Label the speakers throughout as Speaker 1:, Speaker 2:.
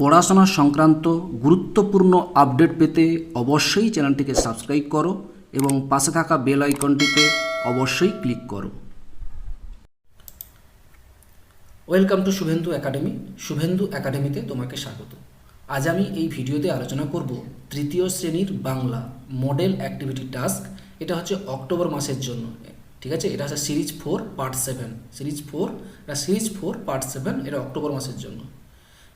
Speaker 1: পড়াশোনা সংক্রান্ত গুরুত্বপূর্ণ আপডেট পেতে অবশ্যই চ্যানেলটিকে সাবস্ক্রাইব করো এবং পাশে থাকা বেল আইকনটিতে অবশ্যই ক্লিক করো। Welcome to Suvendu academy. Suvendu একাডেমিতে তোমাকে স্বাগত। আজ আমি এই ভিডিওতে আলোচনা করব তৃতীয় শ্রেণীর বাংলা মডেল অ্যাক্টিভিটি টাস্ক। এটা হচ্ছে অক্টোবর মাসের জন্য, ঠিক আছে। এটা হচ্ছে সিরিজ 4 পার্ট 7, সিরিজ 4 পার্ট 7, এটা অক্টোবর মাসের জন্য।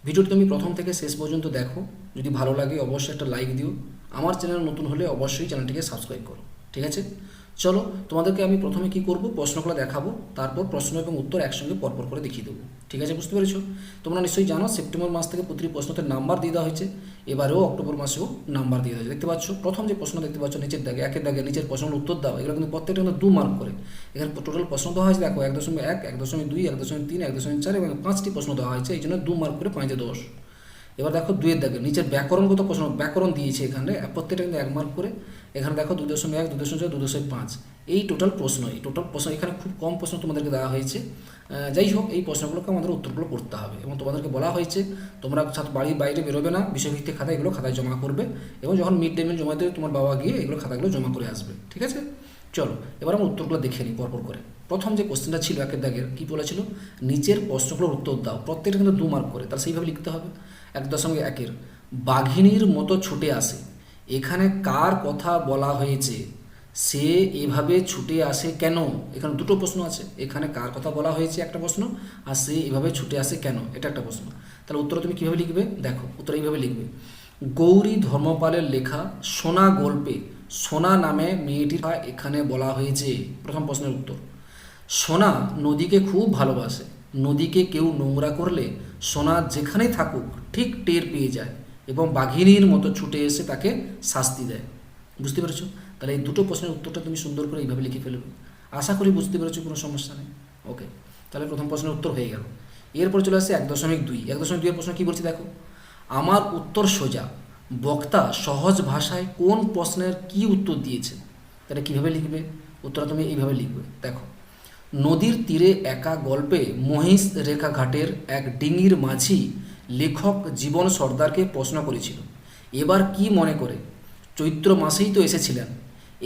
Speaker 1: ভিডিওটি তুমি প্রথম থেকে শেষ পর্যন্ত দেখো। যদি ভালো লাগে অবশ্যই একটা লাইক দিও। আমার চ্যানেল নতুন হলে অবশ্যই চ্যানেলটিকে সাবস্ক্রাইব করো, ঠিক আছে। চলো, তোমাদেরকে আমি প্রথমে কি করব, প্রশ্নগুলো দেখাবো, তারপর প্রশ্ন এবং উত্তর একসঙ্গে পরপর করে দেখিয়ে দেবো, ঠিক আছে। বুঝতে পেরেছো? তোমরা নিশ্চয়ই জানো সেপ্টেম্বর মাস থেকে প্রতিটি প্রশ্নতে নাম্বার দিয়ে দেওয়া হয়েছে, এবারেও অক্টোবর মাসেও নাম্বার দিয়ে দেওয়া হয়েছে। দেখতে পাচ্ছ প্রথম যে প্রশ্ন দেখতে পাচ্ছ নিচের দাগে, একের দাগে নিচের প্রশ্নের উত্তর দাও। এগুলো কিন্তু প্রত্যেকটা কিন্তু 2 মার্ক করে। এখানে টোটাল প্রশ্ন দেওয়া হয়েছে, দেখো 1.1, 1.2, 1.3, 1.4 এবং 5টি প্রশ্ন দেওয়া হয়েছে, এই জন্য 2 মার্ক করে 5 10। এবার দেখো 2-এর দাগে নিচের ব্যাকরণগত প্রশ্ন, ব্যাকরণ দিয়েছে এখানে, প্রত্যেকটা কিন্তু 1 মার্ক করে। এখানে দেখো 2.1, 2.4, 2.5, এই টোটাল প্রশ্ন। এখানে খুব কম প্রশ্ন তোমাদেরকে দেওয়া হয়েছে। যাই হোক, এই প্রশ্নগুলোকে আমাদের উত্তরগুলো পড়তে হবে এবং তোমাদেরকে বলা হয়েছে তোমরা বাড়ির বাইরে বেরোবে না, বিষয়ভিত্তিক খাতা এগুলো খাতায় জমা করবে এবং যখন মিড ডে মিল জমা দেবে তোমার বাবা গিয়ে এগুলো খাতাগুলো জমা করে আসবে, ঠিক আছে। চলো এবার আমরা উত্তরগুলো দেখে নিই পরপর করে। প্রথম যে কোশ্চেনটা ছিল একের দাগের, কী বলেছিল, নিচের প্রশ্নগুলোর উত্তর দাও। প্রত্যেকটা কিন্তু 2 মার্ক করে, তাহলে সেইভাবে লিখতে হবে। 1.1 বাঘিনীর মতো ছুটে আসে, এখানে কার কথা বলা হয়েছে? সে এভাবে ছুটে আসে কেন? এখানে 2টো প্রশ্ন আছে। এখানে কার কথা বলা হয়েছে একটা প্রশ্ন, আর সে এভাবে ছুটে আসে কেন, এটা একটা প্রশ্ন। তাহলে উত্তর তুমি কীভাবে লিখবে? দেখো উত্তর এইভাবে লিখবে। গৌরী ধর্মপালের লেখা সোনা গল্পে সোনা নামে মেয়েটির এখানে বলা হয়েছে। প্রথম প্রশ্নের উত্তর। সোনা নদীকে খুব ভালোবাসে, নদীকে কেউ নোংরা করলে সোনা যেখানেই থাকুক ঠিক টের পেয়ে যায় এবং বাঘিনীর মতো ছুটে এসে তাকে শাস্তি দেয়। বুঝতে পেরেছো? তাহলে এই 2টো প্রশ্নের উত্তরটা তুমি সুন্দর করে এইভাবে লিখে ফেলবে। আশা করি বুঝতে পেরেছো, কোনো সমস্যা নেই। ওকে, তাহলে প্রথম প্রশ্নের উত্তর হয়ে গেল। এরপর চলে আসছে 1.2। 1.2 এর প্রশ্ন কী বলছি দেখো। আমার উত্তর সোজা, বক্তা সহজ ভাষায় কোন প্রশ্নের কি উত্তর দিয়েছে? তাহলে কীভাবে লিখবে? উত্তরটা তুমি এইভাবে লিখবে। দেখো, নদীর তীরে একা গল্পে মহিষ রেখা ঘাটের এক ডিঙির মাঝি লেখক জীবন সর্দারকে প্রশ্ন করেছিল, এবার কি মনে করে? চৈত্র মাসেই তো এসেছিলেন।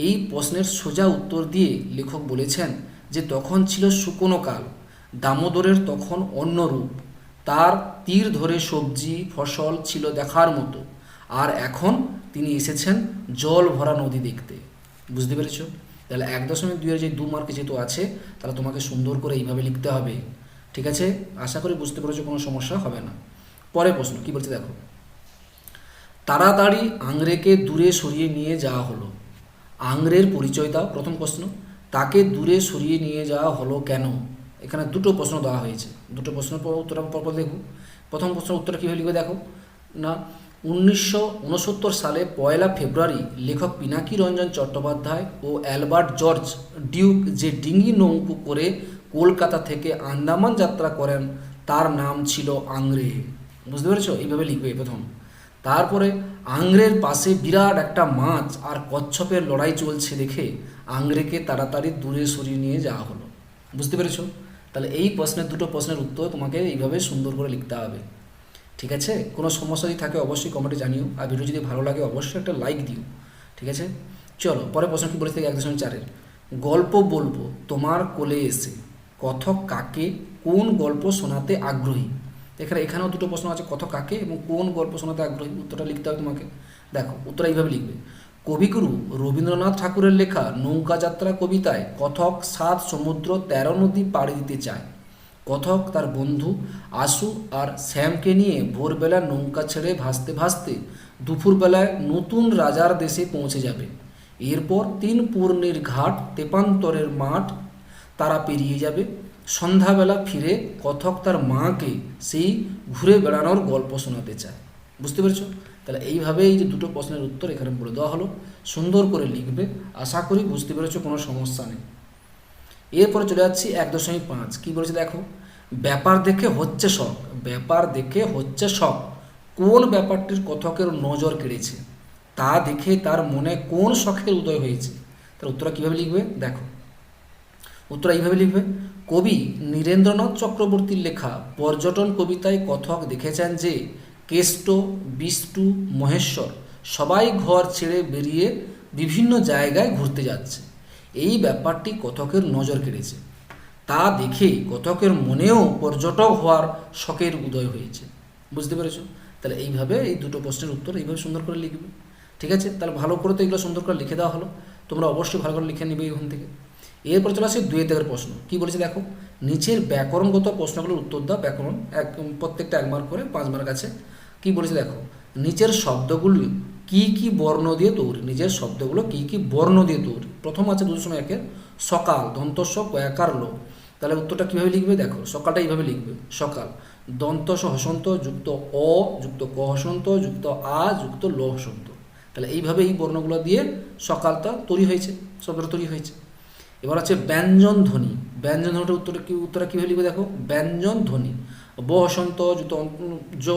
Speaker 1: এই প্রশ্নের সোজা উত্তর দিয়ে লেখক বলেছেন যে তখন ছিল শুকনো কাল, দামোদরের তখন অন্য রূপ, তার তীর ধরে সবজি ফসল ছিল দেখার মতো, আর এখন তিনি এসেছেন জল ভরা নদী দেখতে। বুঝতে পেরেছো? তাহলে 1.2 এর যে 2 মার্ক যেহেতু আছে, তাহলে তোমাকে সুন্দর করে এইভাবে লিখতে হবে, ঠিক আছে। আশা করি বুঝতে পেরেছো, কোনো সমস্যা হবে না। পরের প্রশ্ন কী বলছে দেখো। তাড়াতাড়ি আংড়েকে দূরে সরিয়ে নিয়ে যাওয়া হলো, আংড়ের পরিচয় দাও। প্রথম প্রশ্ন, তাকে দূরে সরিয়ে নিয়ে যাওয়া হলো কেন? এখানে 2টো প্রশ্ন দেওয়া হয়েছে, 2টো প্রশ্নের পর উত্তর পরপর দেখব। প্রথম প্রশ্নের উত্তরটা কীভাবে লিখবে দেখো না। 1969 সালে 1 ফেব্রুয়ারি লেখক পিনাকি রঞ্জন চট্টোপাধ্যায় ও অ্যালবার্ট জর্জ ডিউক যে ডিঙি নৌকো করে কলকাতা থেকে আন্দামান যাত্রা করেন তার নাম ছিল আংড়ে। বুঝতে পেরেছো? এইভাবে লিখবে প্রথম। তারপরে আংড়ের পাশে বিরাট একটা মাছ আর কচ্ছপের লড়াই চলছে দেখে আংড়েকে তাড়াতাড়ি দূরে সরিয়ে নিয়ে যাওয়া হলো। বুঝতে পেরেছো? তাহলে এই প্রশ্নের 2টো প্রশ্নের উত্তর তোমাকে এইভাবে সুন্দর করে লিখতে হবে, ঠিক আছে। কোনো সমস্যা যদি থাকে অবশ্যই কমেন্টে জানিও, আর ভিডিও যদি ভালো লাগে অবশ্যই একটা লাইক দিও, ঠিক আছে। চলো পরে প্রশ্ন কী বলেছে 1.4 গল্প বলবো তোমার কোলে এসে, কথক কাকে কোন গল্প শোনাতে আগ্রহী? এখানেও 2টো প্রশ্ন আছে, কথক কাকে এবং কোন গল্প শোনাতে আগ্রহী। উত্তরটা লিখতে হবে তোমাকে। দেখো উত্তর এইভাবে লিখবে। কবিগুরু রবীন্দ্রনাথ ঠাকুরের লেখা নৌকা যাত্রা কবিতায় কথক 7 সমুদ্র 13 নদী পাড়ি দিতে চায়। কথক তার বন্ধু আশু আর শ্যামকে নিয়ে ভোরবেলা নৌকা ছেড়ে ভাসতে ভাসতে দুপুরবেলায় নতুন রাজার দেশে পৌঁছে যাবে। এরপর 3 পূর্ণির ঘাট তেপান্তরের মাঠ তারা পেরিয়ে যাবে। সন্ধ্যাবেলা ফিরে কথক তার মাকে সেই ঘুরে বেড়ানোর গল্প শোনাতে চায়। বুঝতে পেরেছো? তাহলে এইভাবে এই যে 2টো প্রশ্নের উত্তর এখানে বলে দেওয়া হলো, সুন্দর করে লিখবে। আশা করি বুঝতে পেরেছো, কোনো সমস্যা নেই। এরপরে চলে যাচ্ছি 1.5। কী বলেছে দেখো। ব্যাপার দেখে হচ্ছে শখ, ব্যাপার দেখে হচ্ছে শখ, কোন ব্যাপারটির কথকের নজর কেড়েছে? তা দেখে তার মনে কোন শখের উদয় হয়েছে? তার উত্তরটা কীভাবে লিখবে দেখো। উত্তর এইভাবে লিখবে। কবি নীরেন্দ্রনাথ চক্রবর্তীর লেখা পর্যটন কবিতায় কথক দেখেছেন যে কেষ্ট, বিষ্টু, মহেশ্বর সবাই ঘর ছেড়ে বেরিয়ে বিভিন্ন জায়গায় ঘুরতে যাচ্ছে। এই ব্যাপারটি কথকের নজর কেড়েছে। তা দেখে কথকের মনেও পর্যটক হওয়ার শখের উদয় হয়েছে। বুঝতে পেরেছো? তাহলে এইভাবে এই দুটো প্রশ্নের উত্তর এইভাবে সুন্দর করে লিখবে। ঠিক আছে, তাহলে ভালো করে তো এগুলো সুন্দর করে লিখে দেওয়া হলো, তোমরা অবশ্যই ভালো করে লিখে নেবে এখান থেকে। এরপর চলে আসে 2 দাগের প্রশ্ন। কি বলেছে দেখো, নিচের ব্যাকরণগত প্রশ্নগুলোর উত্তর দাও। ব্যাকরণ প্রত্যেকটা 1 মার্ক করে, 5 মার্ক আছে। কি বলেছে দেখো, নিচের শব্দগুলি কি কি বর্ণ দিয়ে তৈরি? নিজের শব্দগুলো কি কি বর্ণ দিয়ে তৈরি? প্রথম আছে 2.1-এর সকাল, দন্তস্ব কয়াকার লো। তাহলে উত্তরটা কীভাবে লিখবে দেখো, সকালটা এইভাবে লিখবে, সকাল দন্তস্ব হসন্ত যুক্ত অ যুক্ত ক হসন্ত যুক্ত আ যুক্ত ল হসন্ত। তাহলে এইভাবে এই বর্ণগুলো দিয়ে সকালটা তৈরি হয়েছে, শব্দটা তৈরি হয়েছে। এবার আছে ব্যঞ্জন ধ্বনি। ব্যঞ্জন ধ্বনিটার উত্তরটা কীভাবে লিখবে দেখো, ব্যঞ্জন ধ্বনি ব হসন্ত যুক্ত জ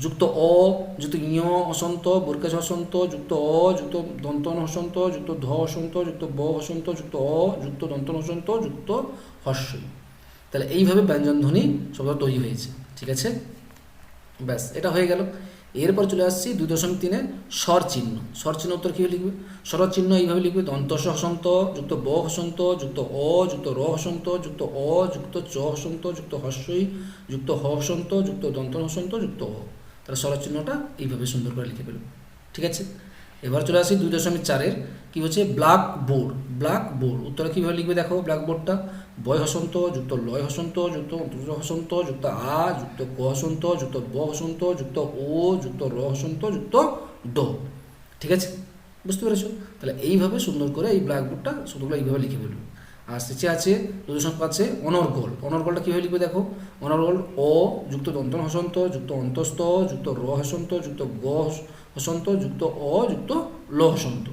Speaker 1: যুক্ত অ যুক্ত ইয় হসন্ত বর্কেশ হসন্ত যুক্ত অ যুক্ত দন্তন হসন্ত যুক্ত ধ হসন্ত যুক্ত ব হসন্ত যুক্ত অ যুক্ত দন্তন হসন্ত যুক্ত হস্যই। তাহলে এইভাবে ব্যঞ্জন ধ্বনি শব্দ তৈরি হয়েছে। ঠিক আছে, ব্যাস এটা হয়ে গেল। এরপর চলে আসছি 2.3-এ স্বর চিহ্ন। স্বর চিহ্ন উত্তর কীভাবে লিখবে? স্বর চিহ্ন এইভাবে লিখবে, দন্তস্ব হসন্ত যুক্ত ব হসন্ত যুক্ত অ যুক্ত র হসন্ত যুক্ত অ যুক্ত চ হসন্ত যুক্ত হস্যই যুক্ত হ হসন্ত যুক্ত দন্তন হসন্ত যুক্ত অ। তাহলে স্বর চিহ্নটা এইভাবে সুন্দর করে লিখে ফেলবে। ঠিক আছে, এবার চলে আসি 2.4-এর কি হচ্ছে ব্ল্যাক বোর্ড। ব্ল্যাক বোর্ড উত্তরে কীভাবে লিখবে দেখো, ব্ল্যাক বোর্ডটা বয় হসন্ত যুক্ত লয় হসন্ত যুক্ত হসন্ত যুক্ত আ যুক্ত ক হসন্ত যুক্ত ব হসন্ত যুক্ত ও যুক্ত র হসন্ত যুক্ত ড। ঠিক আছে, বুঝতে পেরেছো? তাহলে এইভাবে সুন্দর করে এই ব্ল্যাক বোর্ডটা শুধুগুলো এইভাবে লিখে ফেলবে। আর শেষে আছে 2.5 অনর্গল। অনর্গলটা কীভাবে লিখবে দেখো, অনর্গল অ যুক্ত দন্তন হসন্ত যুক্ত অন্তস্থ যুক্ত র হসন্ত যুক্ত গ হসন্ত যুক্ত অ যুক্ত ল হসন্ত।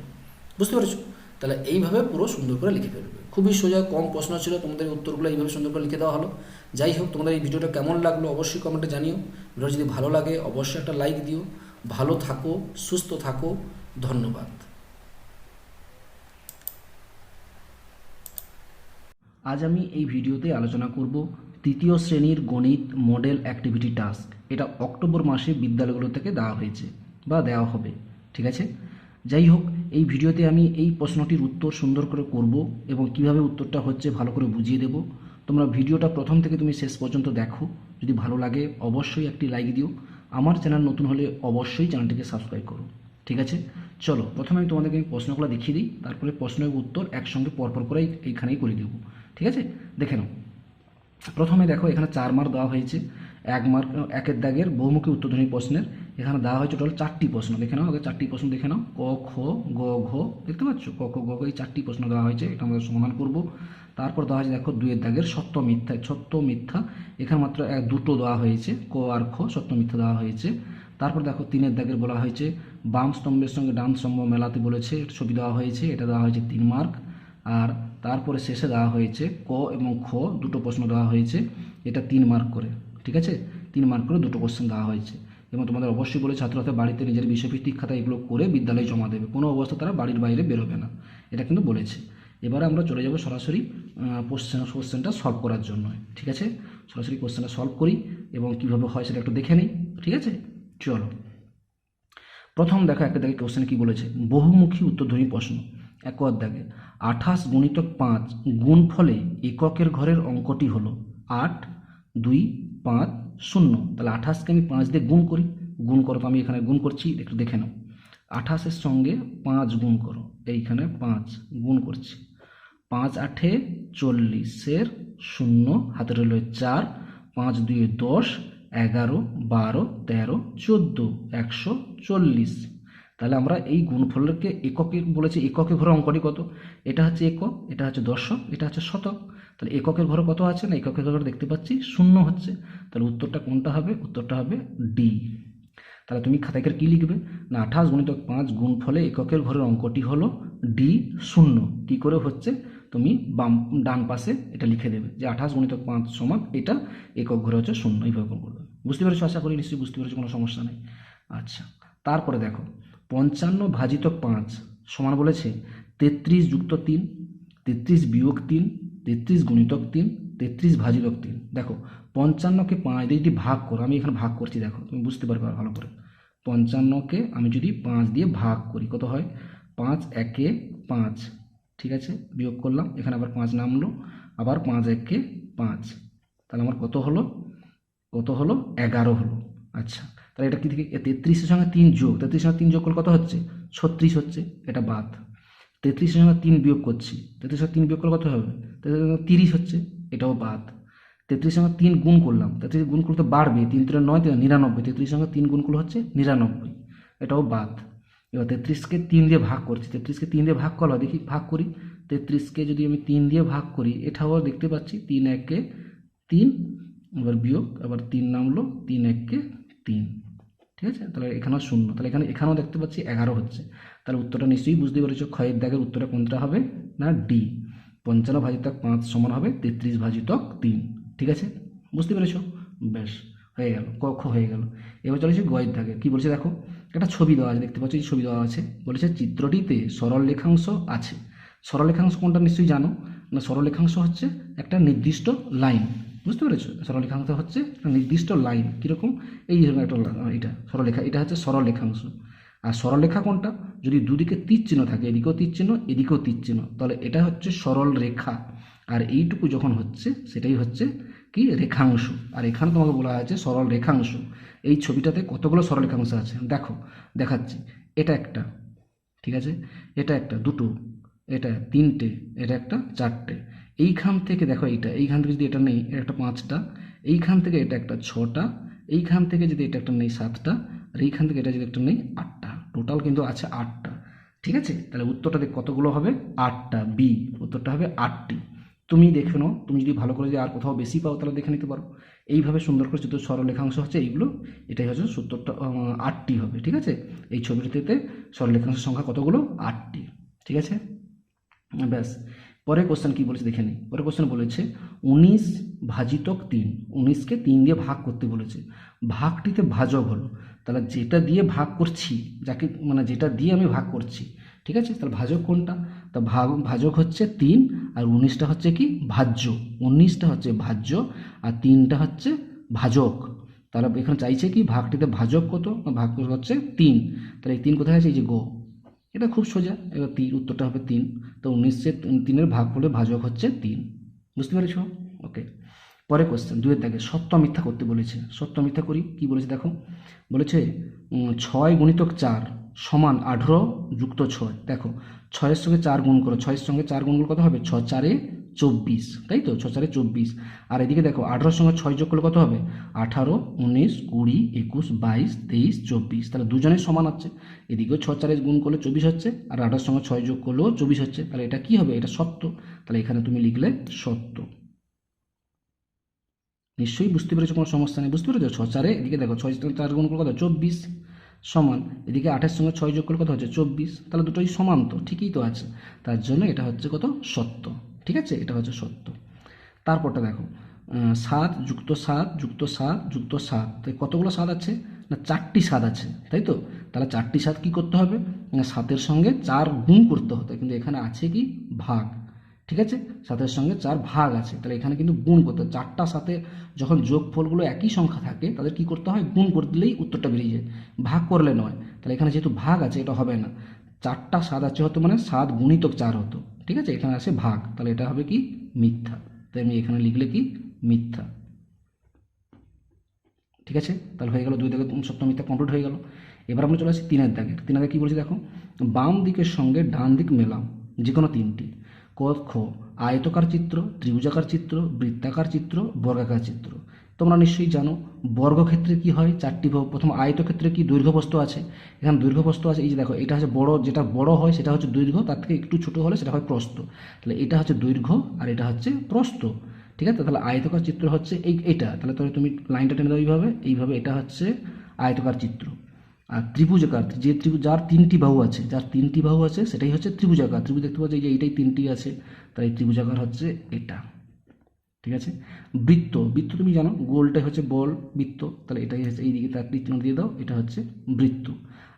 Speaker 1: বুঝতে পেরেছো? তাহলে এইভাবে পুরো সুন্দর করে লিখে ফেলবে। খুবই সোজা, কম প্রশ্ন ছিল, তোমাদের উত্তরগুলো এইভাবে সুন্দর করে লিখে দেওয়া হলো। যাই হোক, তোমাদের এই ভিডিওটা কেমন লাগলো অবশ্যই কমেন্টে জানিও। ভিডিও যদি ভালো লাগে অবশ্যই একটা লাইক দিও। ভালো থাকো, সুস্থ থাকো, ধন্যবাদ। আজ আমি এই ভিডিওতে আলোচনা করব 3য় শ্রেণীর গণিত মডেল অ্যাক্টিভিটি টাস্ক। এটা অক্টোবর মাসে বিদ্যালয়গুলো থেকে দেওয়া হয়েছে বা দেওয়া হবে। ঠিক আছে, যাই হোক, এই ভিডিওতে আমি এই প্রশ্নটির উত্তর সুন্দর করে করব এবং কিভাবে উত্তরটা হচ্ছে ভালো করে বুঝিয়ে দেব। তোমরা ভিডিওটা প্রথম থেকে তুমি শেষ পর্যন্ত দেখো। যদি ভালো লাগে অবশ্যই একটি লাইক দিও। আমার চ্যানেল নতুন হলে অবশ্যই চ্যানেলটিকে সাবস্ক্রাইব করো। ঠিক আছে, চলো প্রথমে আমি তোমাদেরকে প্রশ্নগুলো দেখিয়ে দিই, তারপরে প্রশ্নের উত্তর একসঙ্গে পরপর করে এইখানেই করে দেবো। ঠিক আছে, দেখে নাও। প্রথমে দেখো এখানে 4 মার্ক দেওয়া হয়েছে। 1 মার্ক 1-এর দাগের বহুমুখী উত্তরধ্বনি প্রশ্নের এখানে দেওয়া হয়েছে টোটাল 4টি প্রশ্ন। দেখে নাও, আগে 4টি প্রশ্ন দেখে নাও। ক খ গ ঘ, দেখতে পাচ্ছ ক খ গ ঘ, এই 4টি প্রশ্ন দেওয়া হয়েছে। এটা আমরা সমাধান করব। তারপর দেওয়া হয়েছে দেখো 2-এর দাগের সত্য মিথ্যা। সত্য মিথ্যা এখানে মাত্র দুটো দেওয়া হয়েছে, ক আর খ, সত্য মিথ্যা দেওয়া হয়েছে। তারপর দেখো 3-এর দাগের বলা হয়েছে বাম স্তম্ভের সঙ্গে ডান স্তম্ভ মেলাতে বলেছে, ছবি দেওয়া হয়েছে, এটা দেওয়া হয়েছে 3 মার্ক। আর তারপরে শেষে দেওয়া হয়েছে ক এবং খ, দুটো প্রশ্ন দেওয়া হয়েছে, এটা 3 মার্ক করে। ঠিক আছে, 3 মার্ক করে দুটো কোশ্চেন দেওয়া হয়েছে। এবং তোমাদের অবশ্যই বলে ছাত্রছাত্রী বাড়িতে নিজের বিষয়ভিত্তিক খাতা এগুলো করে বিদ্যালয়ে জমা দেবে, কোনো অবস্থা তারা বাড়ির বাইরে বেরোবে না, এটা কিন্তু বলেছে। এবারে আমরা চলে যাব সরাসরি কোশ্চেনটা সলভ করার জন্য। ঠিক আছে, সরাসরি কোশ্চেনটা সলভ করি এবং কীভাবে হয় সেটা একটু দেখে নিই। ঠিক আছে, চলো। প্রথম দেখো একটা দাগে কোশ্চেন কি বলেছে, বহুমুখী উত্তরধ্বনি প্রশ্ন। 1 দাগে 28 গুণিতক 5 গুণ ফলে এককের ঘরের অঙ্কটি হলো 8 2 5 0। তাহলে 28কে আমি 5 দিয়ে গুণ করি। গুণ করো, তো আমি এখানে গুণ করছি, একটু দেখে নাও। 28-এর সঙ্গে 5 গুণ করো, এইখানে 5 গুণ করছি। 5 8 40-এর 0 হাতে রইল 4, 5 2 10, 11 12 13 14, 140। তাহলে আমরা এই গুণফলকে এককে বলেছি, এককের ঘরে অঙ্কটি কত? এটা হচ্ছে একক, এটা হচ্ছে দশক, এটা হচ্ছে শতক। তাহলে এককের ঘরে কত আছে না, এককের ঘরে দেখতে পাচ্ছি 0 হচ্ছে। তাহলে উত্তরটা কোনটা হবে? উত্তরটা হবে ডি। তাহলে তুমি খাতায় কি লিখবে না, 28 গুণিতক 5 গুণ ফলে এককের ঘরের অঙ্কটি হলো ডি 0। কী করে হচ্ছে তুমি ডান পাশে এটা লিখে দেবে যে 28 গুণিতক 5 সমান এটা একক ঘরে হচ্ছে 0, এইভাবে করবে। বুঝতে পেরেছো? আশা করি নিশ্চয়ই বুঝতে পেরেছো, কোনো সমস্যা নেই। আচ্ছা, তারপরে দেখো 55 ভাজিতক 5 সমান বলেছে 33 যুক্ত 3, 33 বিয়োগ 3, 33 গুণিতক 3, 33/3। দেখো 55কে 5 দিয়ে যদি ভাগ করো, আমি এখানে ভাগ করছি, দেখো তুমি বুঝতে পারবে ভালো করে। 55কে আমি যদি 5 দিয়ে ভাগ করি কত হয়, 5 একে 5, ঠিক আছে, বিয়োগ করলাম, এখানে আবার 5 নামলো, আবার 5 একে 5, তাহলে আমার কত হলো, 11 হলো। আচ্ছা, তাহলে এটা কি থেকে 33-এর সঙ্গে 3 যোগ, 33-এর সঙ্গে 3 যোগ করলে কত হচ্ছে, 36 হচ্ছে, এটা বাদ। 33-এর সঙ্গে 3 বিয়োগ করছি, 33-এর সঙ্গে 3 বিয়োগ করলে কত হবে, 30 হচ্ছে, এটাও বাদ। 33-এর সঙ্গে 3 গুণ করলাম, 33 গুণ করলে তো বাড়বে, 3 3 9 99, 33-এর সঙ্গে 3 গুণ করলে হচ্ছে 99, এটাও বাদ। এবার 33-কে 3 দিয়ে ভাগ করছি, 33-কে 3 দিয়ে ভাগ করলো, দেখি ভাগ করি, 33-কে যদি আমি 3 দিয়ে ভাগ করি, এটাও দেখতে পাচ্ছি 3 একে 3, এবার বিয়োগ, আবার 3 নামলো, 3 একে 3, ঠিক আছে, তাহলে এখানেও 0, তাহলে এখানেও দেখতে পাচ্ছি 11 হচ্ছে। তাহলে উত্তরটা নিশ্চয়ই বুঝতে পেরেছো, ক্ষয়ের দাগের উত্তরটা কোনটা হবে না ডি, 55/5 সমান হবে 33/3। ঠিক আছে, বুঝতে পেরেছো, বেশ, হয়ে গেল, ক খ হয়ে গেল। এবার চলেছে গয়ের দাগে, কি বলছে দেখো, একটা ছবি দেওয়া আছে, দেখতে পাচ্ছ এই ছবি দেওয়া আছে, বলেছে চিত্রটিতে সরল রেখাংশ আছে। সরল রেখাংশ কোনটা নিশ্চয়ই জানো, না সরল রেখাংশ হচ্ছে একটা নির্দিষ্ট লাইন, বুঝতে পেরেছো, সরল রেখাংশ হচ্ছে একটা নির্দিষ্ট লাইন, কীরকম, এই ধরনের একটা এটা সরলরেখা, এটা হচ্ছে সরল রেখাংশ। আর সরলরেখা কোনটা, যদি দুদিকে তীর চিহ্ন থাকে, এদিকেও তীর চিহ্ন এদিকেও তীর চিহ্ন, তাহলে এটা হচ্ছে সরল রেখা। আর এইটুকু যখন হচ্ছে সেটাই হচ্ছে কি রেখাংশ। আর এখানে তোমাকে বলা হয়েছে সরল রেখাংশ। এই ছবিটাতে কতগুলো সরল রেখাংশ আছে দেখো, দেখাচ্ছি, এটা একটা, ঠিক আছে, এটা একটা, দুটো, এটা তিনটে, এটা একটা চারটে, এইখান থেকে দেখো এইখান থেকে যদি এটা নেই, এটা একটা 5টা, এইখান থেকে এটা একটা 6টা, এইখান থেকে যদি এটা একটা নেই 7টা, আর এইখান থেকে এটা যদি একটা নেই 8টা, টোটাল কিন্তু আছে 8টা। ঠিক আছে, তাহলে উত্তরটা কতগুলো হবে, 8টা, বি, উত্তরটা হবে 8টি। তুমি দেখে নাও, তুমি যদি ভালো করে যদি আর কোথাও বেশি পাও তাহলে দেখে নিতে পারো। এইভাবে সুন্দর করে যত সরলরেখাংশ হচ্ছে এইগুলো, এটাই হচ্ছে সূত্রটা, 8টি হবে। ঠিক আছে, এই ছবিটিতে সরলরেখাংশের সংখ্যা কতগুলো, 8টি। ঠিক আছে, ব্যাস। পরের কোশ্চেন কি বলেছে দেখে নিই। পরের কোশ্চেন বলেছে 19/3, 19কে 3 দিয়ে ভাগ করতে বলেছে, ভাগটিতে ভাজক হলো, তাহলে যেটা দিয়ে ভাগ করছি, যাকে মানে যেটা দিয়ে আমি ভাগ করছি, ঠিক আছে, তাহলে ভাজক কোনটা, তা ভাজক হচ্ছে 3, আর 19টা হচ্ছে কি ভাজ্য, 19টা হচ্ছে ভাজ্য, আর 3টা হচ্ছে ভাজক। তাহলে এখানে চাইছে কি ভাগটিতে ভাজক কত, ভাগ হচ্ছে 3, তাহলে এই 3 কোথায় আছে, এই যে গো, এটা খুব সোজা, এবার উত্তরটা হবে 3, তো 19-3 ভাগ করলে ভাজক হচ্ছে 3, বুঝতে পেরেছ, ওকে। পরে কোশ্চেন 2-এর দাগে সত্য মিথ্যা করতে বলেছে, সত্য মিথ্যা করি, কি বলেছে দেখো, বলেছে 6 × 4 সমান 18 + 6, দেখো 6-এর সঙ্গে 4 গুণ করো, 6-এর সঙ্গে 4 গুণ করলে কত হবে, 6 4 24, তাই তো, 6 4 24, আর এদিকে দেখো 18-এর সঙ্গে 6 যোগ করলে কত হবে, 18 19 20 21 22 23 24, তাহলে দুজনের সমান আছে, এদিকেও 6 4 গুণ করলে 24 হচ্ছে, আর 18-এর সঙ্গে 6 যোগ করলেও 24 হচ্ছে, তাহলে এটা কি হবে, এটা সত্য, তাহলে এখানে তুমি লিখলে সত্য। নিশ্চয়ই বুঝতে পেরেছো, কোনো সমস্যা নেই, বুঝতে পেরেছো, 6 4 এদিকে দেখো 6 4 গুণ করলে কত 24 সমান, এদিকে 8-এর সঙ্গে 6 যোগ করলে কত হচ্ছে 24, তাহলে দুটোই সমান, তো ঠিকই তো আছে, তার জন্য এটা হচ্ছে কত সত্য। ঠিক আছে, এটা হচ্ছে সত্য। তারপরটা দেখো 7 + 7 + 7 + 7, তাই কতগুলো 7 আছে না 4টি 7 আছে, তাই তো, তাহলে 4টি 7 কী করতে হবে না 7-এর সঙ্গে 4 গুণ করতে হতো, কিন্তু এখানে আছে কি ভাগ, ঠিক আছে, 7-এর সঙ্গে 4 ভাগ আছে, তাহলে এখানে কিন্তু গুণ করতে হয়, 4টা 7-এ যখন যোগফলগুলো একই সংখ্যা থাকে তাদের কি করতে হয়, গুণ করে দিলেই উত্তরটা বেরিয়ে যায়, ভাগ করলে নয়, তাহলে এখানে যেহেতু ভাগ আছে এটা হবে না, 4টা 7 আছে হতো মানে 7 × 4 হতো, ঠিক আছে, এখানে আছে ভাগ, তাহলে এটা হবে কি মিথ্যা, তাই আমি এখানে লিখলে কি মিথ্যা। ঠিক আছে, তাহলে হয়ে গেল 2 দাগে সত্য মিথ্যা কমপ্লিট হয়ে গেল। এবার আমরা চলে আসি 3-এর দাগে। 3 দাগে কী বলছি দেখো, বাম দিকের সঙ্গে ডান দিক মেলাম, যে কোনো 3টি, খ আয়তকার চিত্র, ত্রিভুজাকার চিত্র, বৃত্তাকার চিত্র, বর্গাকার চিত্র। তোমরা নিশ্চয়ই জানো বর্গক্ষেত্রে কি হয়, 4টি প্রথম আয়তক্ষেত্রে কি দৈর্ঘ্যপ্রস্থ আছে, এখানে দৈর্ঘ্যপ্রস্থ আছে, এই যে দেখো এটা হচ্ছে বড়, যেটা বড় হয় সেটা হচ্ছে দৈর্ঘ্য, তার থেকে একটু ছোট হলে সেটা হয় প্রস্থ, তাহলে এটা হচ্ছে দৈর্ঘ্য আর এটা হচ্ছে প্রস্থ। ঠিক আছে, তাহলে আয়তকার চিত্র হচ্ছে এইটা, তাহলে তুমি লাইনটা টেনে দাও এইভাবে, এটা হচ্ছে আয়তকার চিত্র। আর ত্রিভুজাকার, যে যার 3টি বাহু আছে, সেটাই হচ্ছে ত্রিভুজাকার। ত্রিভুজ দেখতে পাচ্ছি যে এইটাই 3টি আছে, তাই ত্রিভুজাকার হচ্ছে এটা। ঠিক আছে, বৃত্ত, তুমি জানো গোলটাই হচ্ছে বৃত্ত, তাহলে এটাই হচ্ছে এইদিকে তার চিহ্ন দিয়ে দাও, এটা হচ্ছে বৃত্ত।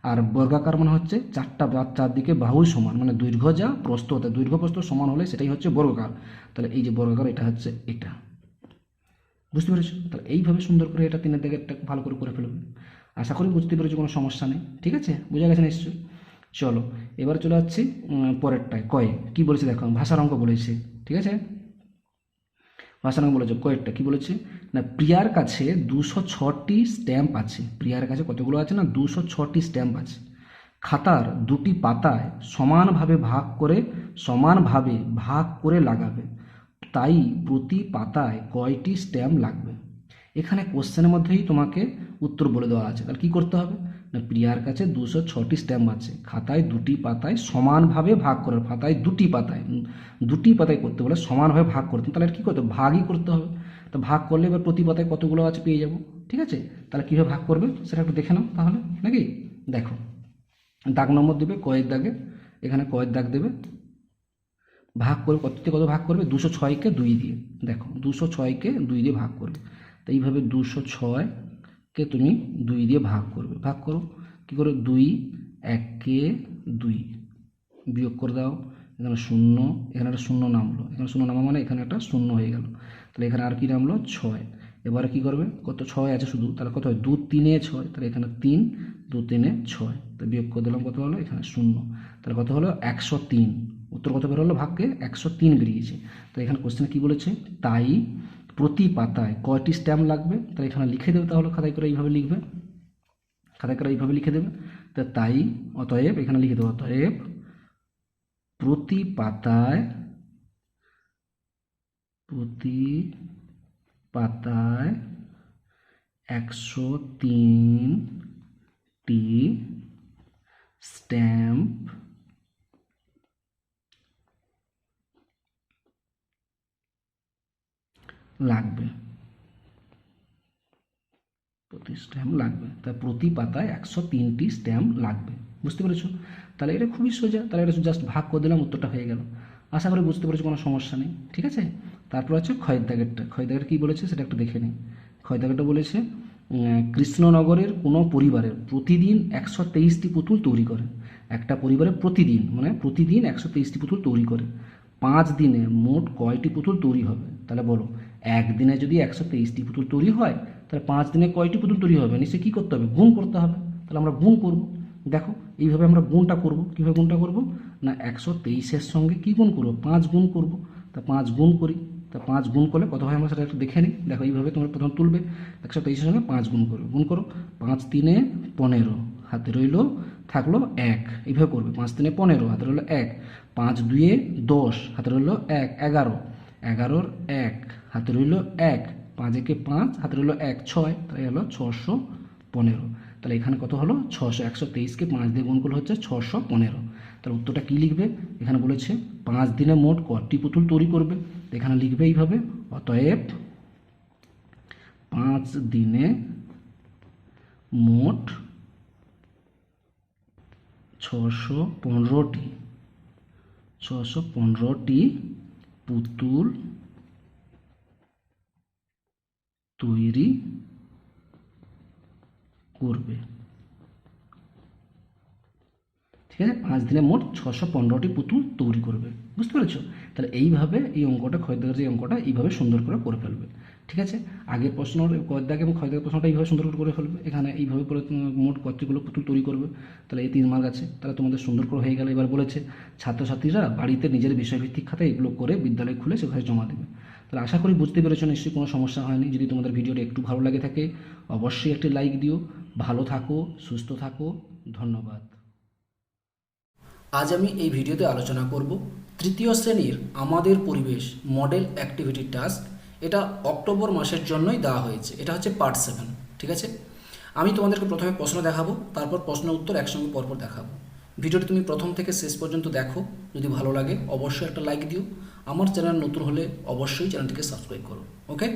Speaker 1: আর বর্গাকার মানে হচ্ছে 4টা চারদিকে বাহু সমান, মানে দৈর্ঘ্য যা প্রস্থ, দৈর্ঘ্য প্রস্থ সমান হলে সেটাই হচ্ছে বর্গাকার, তাহলে এই যে বর্গাকার এটা হচ্ছে এটা। বুঝতে পেরেছো? তাহলে এইভাবে সুন্দর করে এটা 3-এর দাগেরটা ভালো করে করে ফেলবে। আশা করি বুঝতে পেরেছো, কোনো সমস্যা নেই। ঠিক আছে, বোঝা গেছে নিশ্চয়ই। চলো এবার চলে যাচ্ছি পরেরটায়, কয়ে কী বলেছে দেখো, ভাষার অঙ্ক বলেছে। ঠিক আছে, ভাষার অঙ্ক বলেছে, কয়েকটা কী বলেছে না, প্রিয়ার কাছে 206টি স্ট্যাম্প আছে। প্রিয়ার কাছে কতগুলো আছে না, 206টি স্ট্যাম্প আছে। খাতার 2টি পাতায় সমানভাবে ভাগ করে লাগাবে, তাই প্রতি পাতায় কয়টি স্ট্যাম্প লাগবে। এখানে কোশ্চেনের মধ্যেই তোমাকে উত্তর বলে দেওয়া আছে। তাহলে কী করতে হবে না, প্রিয়ার কাছে 206টি স্ট্যাম্প আছে, খাতায় 2টি পাতায় সমানভাবে ভাগ করে, খাতায় 2টি পাতায় করতে বলে সমানভাবে ভাগ করতে, তাহলে কী করতে হবে, ভাগই করতে হবে। তো ভাগ করলে এবার প্রতি পাতায় কতগুলো আছে পেয়ে যাব। ঠিক আছে, তাহলে কীভাবে ভাগ করবে সেটা একটু দেখে নাও তাহলে, নাকি? দেখো, দাগ নম্বর দেবে কয়ের দাগে, এখানে কয়ের দাগ দেবে, ভাগ করে কত ভাগ করবে, 206কে 2 দিয়ে। দেখো 206কে 2 দিয়ে ভাগ করবে, তো এইভাবে 206কে তুমি 2 দিয়ে ভাগ করবে। ভাগ করো কী করে, 2 1কে 2 বিয়োগ করে দাও, এখানে 0, এখানে একটা 0 নামলো, এখানে 0 নামা মানে এখানে একটা 0 হয়ে গেল। তাহলে এখানে আর কি নামলো, 6। এবারে কী করবে, কত 6 আছে শুধু, তাহলে কত হয়, 2 3 6, তাহলে এখানে 3, 2 3 6, তো বিয়োগ করে দিলাম, কত হলো, এখানে 0, তাহলে কত হলো, 103। উত্তর কত বের হলো, ভাগকে 103 বেরিয়েছে। তো এখানে কোশ্চেনে কী বলেছে, তাই প্রতি পাতায় কয়টি স্ট্যাম্প লাগবে, তাহলে এখানে লিখে দেবে, তাহলে খাতায় করে এইভাবে লিখবে, খাতায় করে এইভাবে লিখে দেবে। তো তাই অতএব এখানে লিখে দেবো, অতএব প্রতি পাতায় 103টি স্ট্যাম্প লাগবে, প্রতি স্ট্যাম্প লাগবে, তাই প্রতি পাতায় 103টি স্ট্যাম্প লাগবে। বুঝতে পেরেছো? তাহলে এটা খুবই সোজা, তাহলে এটা জাস্ট ভাগ করে দিলাম, উত্তরটা হয়ে গেল। আশা করি বুঝতে পেরেছো, কোনো সমস্যা নেই। ঠিক আছে, তারপর হচ্ছে ক্ষয়ের দাগেরটা। ক্ষয়ের দাগের কী বলেছে সেটা একটু দেখে নিই। ক্ষয়ের দাগেরটা বলেছে, কৃষ্ণনগরের কোনো পরিবারের প্রতিদিন 123টি পুতুল তৈরি করে। একটা পরিবারে প্রতিদিন 123টি পুতুল তৈরি করে, 5 দিনে মোট কয়টি পুতুল তৈরি হবে। তাহলে বলো, একদিনে যদি 123টি পুতুল তৈরি হয়, তাহলে 5 দিনে কয়টি পুতুল তৈরি হবে, নিশ্চয়ই কী করতে হবে, গুণ করতে হবে। তাহলে আমরা গুণ করব। দেখো এইভাবে আমরা গুণটা করব। কীভাবে গুণটা করব না, 123-এর সঙ্গে কী গুণ করব, 5 গুণ করব। তা 5 গুণ করি, তা 5 গুণ করলে কত হয় আমরা সেটা একটু দেখে নিই। দেখো এইভাবে তোমরা প্রথম তুলবে, 123-এর সঙ্গে 5 গুণ করবে, গুণ করো, 5 3 15, হাতে রইল থাকলো 1, এইভাবে করবে, 5 3 15, হাতে রইল 1, 5 2 10, হাতে রইল 1, 11, 11 1, হাতে রইল 1, 5 1 5, হাতে রইল 1, 6, তাই হলো 615। তাহলে এখানে কত হলো, 600, 123কে 5 দিয়ে গুণ করলে হচ্ছে 615। তাহলে উত্তরটা কী লিখবে, এখানে বলেছে 5 দিনে মোট কটি পুতুল তৈরি করবে, এখানে লিখবে এইভাবে, অতএব 5 দিনে মোট 615টি পুতুল তৈরি করবে। ঠিক আছে, 5 দিনে মোট 615টি পুতুল তৈরি করবে। বুঝতে পেরেছো? তাহলে এইভাবে এই অঙ্কটা, ক্ষয়ের দাগের যে অঙ্কটা, এইভাবে সুন্দর করে ফেলবে। ঠিক আছে, আগের প্রশ্ন ক্ষয়ের দাগ এবং ক্ষয়ের দাগের প্রশ্নটা এইভাবে সুন্দর করে ফেলবে। এখানে এইভাবে করে মোট কতগুলো পুতুল তৈরি করবে, তাহলে এই 3 মার্ক আছে। তাহলে তোমাদের সুন্দর করে হয়ে গেল। এবার বলেছে ছাত্রছাত্রীরা বাড়িতে নিজের বিষয়ভিত্তিক খাতায় এগুলো করে বিদ্যালয়ে খুলে সেখানে জমা দেবে। তাহলে আশা করি বুঝতে পেরেছো, নিশ্চয়ই কোনো সমস্যা হয়নি। যদি তোমাদের ভিডিওটা একটু ভালো লাগে থাকে, অবশ্যই একটি লাইক দিও। ভালো থাকো, সুস্থ থাকো, ধন্যবাদ। আজ আমি এই ভিডিওতে আলোচনা করব তৃতীয় শ্রেণীর আমাদের পরিবেশ মডেল অ্যাক্টিভিটি টাস্ক। এটা অক্টোবর মাসের জন্যই দেওয়া হয়েছে। এটা হচ্ছে পার্ট 7। ঠিক আছে, আমি তোমাদেরকে প্রথমে প্রশ্ন দেখাবো, তারপর প্রশ্ন উত্তর একসঙ্গে পরপর দেখাবো। ভিডিওটি তুমি প্রথম থেকে শেষ পর্যন্ত দেখো। যদি ভালো লাগে অবশ্যই একটা লাইক দিও। আমার চ্যানেল নতুন হলে অবশ্যই চ্যানেলটিকে সাবস্ক্রাইব করো। ওকে,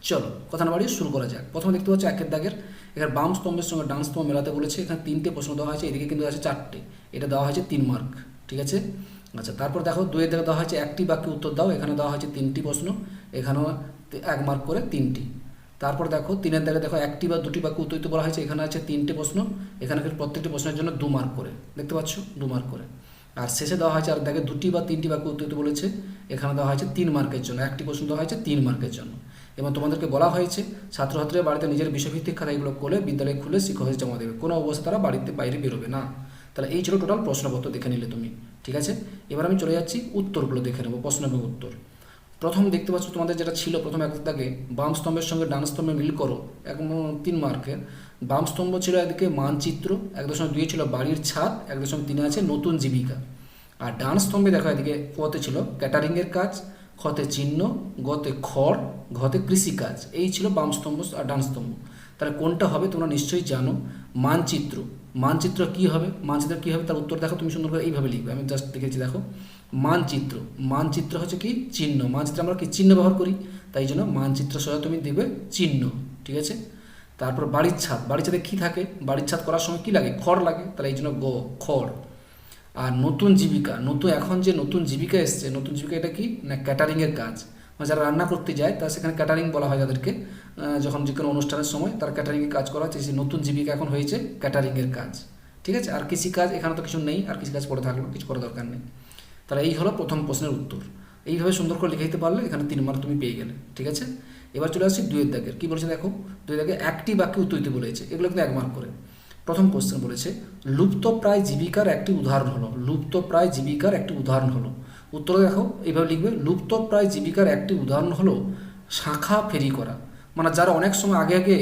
Speaker 1: চলো কথা না বাড়িয়ে শুরু করা যাক। প্রথমে দেখতে পাচ্ছি 1-এর দাগের, এখানে বাম স্তম্ভের সঙ্গে ডান স্তম্ভ মেলাতে বলেছে। এখানে 3টে প্রশ্ন দেওয়া হয়েছে, এদিকে কিন্তু আছে 4টে, এটা দেওয়া হয়েছে 3 মার্ক। ঠিক আছে, আচ্ছা তারপর দেখো 2-এর দাগে দেওয়া হয়েছে একটি বাক্যে উত্তর দাও, এখানে দেওয়া হয়েছে 3টি প্রশ্ন, এখানেও 1 মার্ক করে 3টি। তারপর দেখো 3-এর দাগে দেখো একটি বা দুটি বাক্যে উত্তর দিতে বলা হয়েছে, এখানে আছে 3টে প্রশ্ন, এখানে প্রত্যেকটি প্রশ্নের জন্য 2 মার্ক করে, দেখতে পাচ্ছ 2 মার্ক করে। আর শেষে দেওয়া হয়েছে আর দেখে 2টি বা 3টি বাক্য উত্তর দিতে বলেছে, এখানে দেওয়া হয়েছে 3 মার্কের জন্য, একটি প্রশ্ন দেওয়া হয়েছে 3 মার্কের জন্য। এবং তোমাদেরকে বলা হয়েছে ছাত্রছাত্রীরা বাড়িতে নিজের বিষয়ভিত্তিক খাতা এগুলো করলে বিদ্যালয়ে খুলে শিক্ষকের জমা দেবে, কোনো অবস্থা তারা বাড়িতে বাইরে বেরোবে না। তাহলে এই ছিল টোটাল প্রশ্নপত্র দেখে নিলে তুমি, ঠিক আছে। এবার আমি চলে যাচ্ছি উত্তরগুলো দেখে নেবো, প্রশ্ন এবং উত্তর। প্রথম দেখতে পাচ্ছ তোমাদের যেটা ছিল প্রথম এক দাগে, বাম স্তম্ভের সঙ্গে ডান স্তম্ভে মিল করো, 3 মার্কের। বাম স্তম্ভ ছিল একদিকে মানচিত্র, 1.2 ছিল বাড়ির ছাদ, 1.3 আছে নতুন জীবিকা। আর ডান স্তম্ভে দেখো এদিকে কতে ছিল ক্যাটারিংয়ের কাজ, খতে চিহ্ন, গতে খড়, ঘতে কৃষিকাজ। এই ছিল বাম স্তম্ভ আর ডান স্তম্ভ। তাহলে কোনটা হবে তোমরা নিশ্চয়ই জানো, মানচিত্র। মানচিত্র কি হবে, মানচিত্র কি হবে তার উত্তর দেখো, তুমি সুন্দর করে এইভাবে লিখবে, আমি জাস্ট দেখেছি দেখো। মানচিত্র, মানচিত্র হচ্ছে কি চিহ্ন, মানচিত্রে আমরা কি চিহ্ন ব্যবহার করি, তাই জন্য মানচিত্র সহ তুমি দেখবে চিহ্ন, ঠিক আছে। তারপর বাড়ির ছাদ, বাড়ির ছাদে কী থাকে, বাড়ির ছাদ করার সময় কী লাগে, খড় লাগে, তাহলে এই জন্য খড়। আর নতুন জীবিকা, এখন যে নতুন জীবিকা এসছে, নতুন জীবিকা এটা কি না ক্যাটারিংয়ের কাজ, মানে যারা রান্না করতে যায় তার সেখানে ক্যাটারিং বলা হয় যাদেরকে, যখন যে কোনো অনুষ্ঠানের সময় তারা ক্যাটারিংয়ের কাজ করা হচ্ছে, সেই নতুন জীবিকা এখন হয়েছে ক্যাটারিংয়ের কাজ, ঠিক আছে। আর কৃষিকাজ এখানে তো কিছু নেই, আর কৃষিকাজ পড়ে থাকলো, কিছু করার দরকার নেই। তাহলে এই হলো প্রথম প্রশ্নের উত্তর। এইভাবে সুন্দর করে লিখে দিতে পারলে এখানে 3 মার্ক তুমি পেয়ে গেলে, ঠিক আছে। এবার চলে আসছি 2 দাগের, কী বলেছে দেখো, 2 দাগে একটি বাক্যে উত্তর দিতে বলেছে, এগুলো কিন্তু 1 মার্ক করে। প্রথম কোশ্চেন বলেছে লুপ্তপ্রায় জীবিকার একটি উদাহরণ হলো, লুপ্তপ্রায় জীবিকার একটি উদাহরণ হলো। উত্তর দেখো এইভাবে লিখবে, লুপ্তপ্রায় জীবিকার একটি উদাহরণ হলো শাঁখা ফেরি করা। মানে যারা অনেক সময় আগে আগে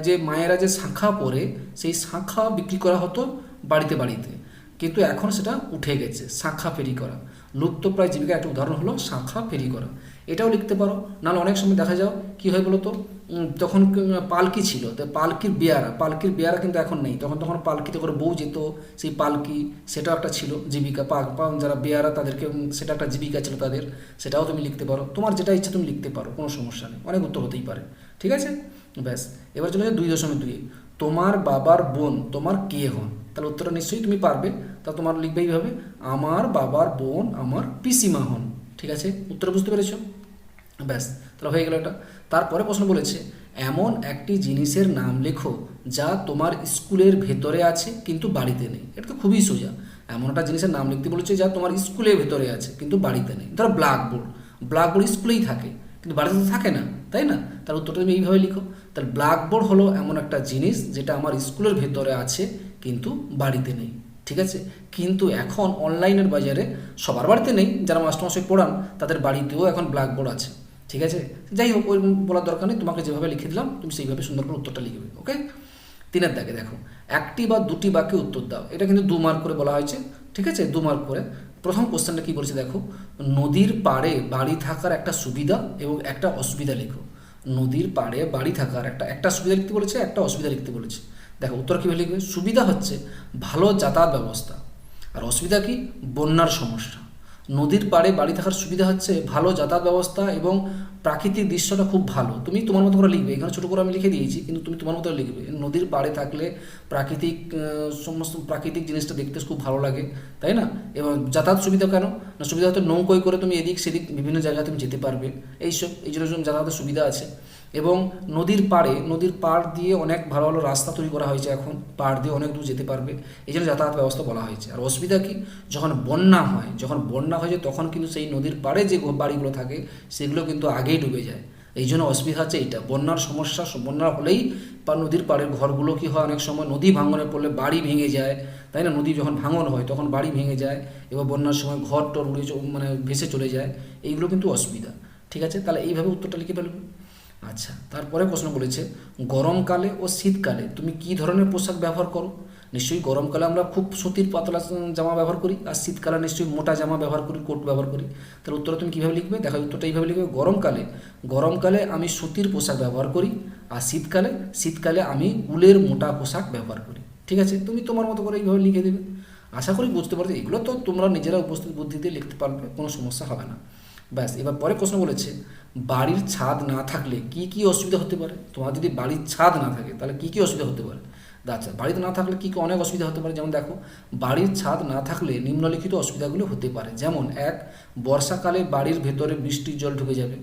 Speaker 1: যে মায়েরা যে শাঁখা পরে, সেই শাঁখা বিক্রি করা হতো বাড়িতে বাড়িতে, কিন্তু এখন সেটা উঠে গেছে, শাঁখা ফেরি করা। লুপ্তপ্রায় জীবিকার একটা উদাহরণ হলো শাঁখা ফেরি করা, এটাও লিখতে পারো। নাহলে অনেক সময় দেখা যাও কী হয় বলো তো, তখন পালকি ছিল, তো পালকির বেয়ারা কিন্তু এখন নেই, তখন পালকিতে করে বউ যেত, সেই পালকি সেটাও একটা ছিল জীবিকা, যারা বেয়ারা তাদেরকে সেটা একটা জীবিকা ছিল তাদের, সেটাও তুমি লিখতে পারো। তোমার যেটা ইচ্ছা তুমি লিখতে পারো, কোনো সমস্যা নেই, অনেক উত্তর হতেই পারে, ঠিক আছে। ব্যাস, এবার চলে যায় 2.2, তোমার বাবার বোন তোমার কে হন। তাহলে উত্তরটা নিশ্চয়ই তুমি পারবে, তা তোমার লিখবে এইভাবে, আমার বাবার বোন আমার পিসিমা হন, ঠিক আছে। উত্তর বুঝতে পেরেছো, ব্যাস, তাহলে হয়ে গেল এটা। তারপরে প্রশ্ন বলেছে এমন একটি জিনিসের নাম লেখো যা তোমার স্কুলের ভেতরে আছে কিন্তু বাড়িতে নেই। এটা তো খুবই সোজা, এমন একটা জিনিসের নাম লিখতে বলেছে যা তোমার স্কুলের ভেতরে আছে কিন্তু বাড়িতে নেই। ধরো ব্ল্যাকবোর্ড স্কুলেই থাকে কিন্তু বাড়িতে তো থাকে না, তাই না। তার উত্তরটা তুমি এইভাবে লিখো, তাহলে ব্ল্যাকবোর্ড হলো এমন একটা জিনিস যেটা আমার স্কুলের ভেতরে আছে কিন্তু বাড়িতে নেই, ঠিক আছে। কিন্তু এখন অনলাইনের বাজারে সবার বাড়িতে নেই, যারা মাস্টারমশাই পড়ান তাদের বাড়িতেও এখন ব্ল্যাকবোর্ড আছে, ঠিক আছে। যাই হোক, ওই বলার দরকার নেই, তোমাকে যেভাবে লিখে দিলাম তুমি সেইভাবে সুন্দর করে উত্তরটা লিখবে, ওকে। 3 দাগে দেখো, একটি বা দুটি বাক্যে উত্তর দাও, এটা কিন্তু 2 মার্ক করে বলা হয়েছে, ঠিক আছে, 2 মার্ক করে। প্রথম কোশ্চেনটা কী বলেছে দেখো, নদীর পাড়ে বাড়ি থাকার একটা সুবিধা এবং একটা অসুবিধা লেখো। নদীর পাড়ে বাড়ি থাকার একটা সুবিধা লিখতে বলেছে, একটা অসুবিধা লিখতে বলেছে। দেখো উত্তর কীভাবে লিখবে, সুবিধা হচ্ছে ভালো যাতায়াত ব্যবস্থা, আর অসুবিধা কি বন্যার সমস্যা। নদীর পাড়ে বাড়ি থাকার সুবিধা হচ্ছে ভালো যাতায়াত ব্যবস্থা এবং প্রাকৃতিক দৃশ্যটা খুব ভালো। তুমি তোমার মতো করে লিখবে, এখানে ছোটো করে আমি লিখে দিয়েছি, কিন্তু তুমি তোমার মতো লিখবে। নদীর পাড়ে থাকলে সমস্ত প্রাকৃতিক জিনিসটা দেখতে খুব ভালো লাগে, তাই না। এবং যাতায়াত সুবিধা কেন না, সুবিধা হয়তো নৌকোয় করে তুমি এদিক সেদিক বিভিন্ন জায়গায় তুমি যেতে পারবে, এই জন্য যাতায়াতের সুবিধা আছে। এবং নদীর পাড় দিয়ে অনেক ভালো ভালো রাস্তা তৈরি করা হয়েছে, এখন পাড় দিয়ে অনেক দূর যেতে পারবে, এই জন্য যাতায়াত ব্যবস্থা বলা হয়েছে। আর অসুবিধা কি, যখন বন্যা হয় তখন কিন্তু সেই নদীর পাড়ে যে বাড়িগুলো থাকে সেগুলো কিন্তু আগেই ডুবে যায়, এই জন্য অসুবিধা হচ্ছে এইটা, বন্যার সমস্যা। বন্যা হলেই বা নদীর পাড়ের ঘরগুলো কি হয়, অনেক সময় নদী ভাঙনে পড়লে বাড়ি ভেঙে যায়, তাই না। নদী যখন ভাঙন হয় তখন বাড়ি ভেঙে যায়, এবার বন্যার সময় ঘর টর উড়ে মানে ভেসে চলে যায়, এইগুলো কিন্তু অসুবিধা, ঠিক আছে। তাহলে এইভাবে উত্তরটা লিখে ফেলবে। আচ্ছা, তারপরে প্রশ্ন বলেছে গরমকালে ও শীতকালে তুমি কি ধরনের পোশাক ব্যবহার করো। নিশ্চয়ই গরমকালে আমরা খুব সুতির পাতলা জামা ব্যবহার করি, আর শীতকালে নিশ্চয়ই মোটা জামা ব্যবহার করি, কোট ব্যবহার করি। তাহলে উত্তরটা তুমি কীভাবে লিখবে, দেখো উত্তরটা এইভাবে লিখবে, গরমকালে আমি সুতির পোশাক ব্যবহার করি, আর শীতকালে আমি উলের মোটা পোশাক ব্যবহার করি, ঠিক আছে। তুমি তোমার মতো করে এইভাবে লিখে দেবে। আশা করি বুঝতে পারছো, এগুলো তো তোমরা নিজেরা উপস্থিত বুদ্ধি দিয়ে লিখতে পারবে, কোনো সমস্যা হবে না। ব্যাস, এবার পরে প্রশ্ন বলেছে বাড়ির ছাদ না থাকলে কি কি অসুবিধা হতে পারে। তোমার যদি বাড়ির ছাদ না থাকে তাহলে কি কি অসুবিধা হতে পারে। আচ্ছা, বাড়িতে না থাকলে কি অনেক অসুবিধা হতে পারে, যেমন দেখো বাড়ির ছাদ না থাকলে নিম্নলিখিত অসুবিধাগুলো হতে পারে, যেমন 1, বর্ষাকালে বাড়ির ভেতরে বৃষ্টির জল ঢুকে যাবে।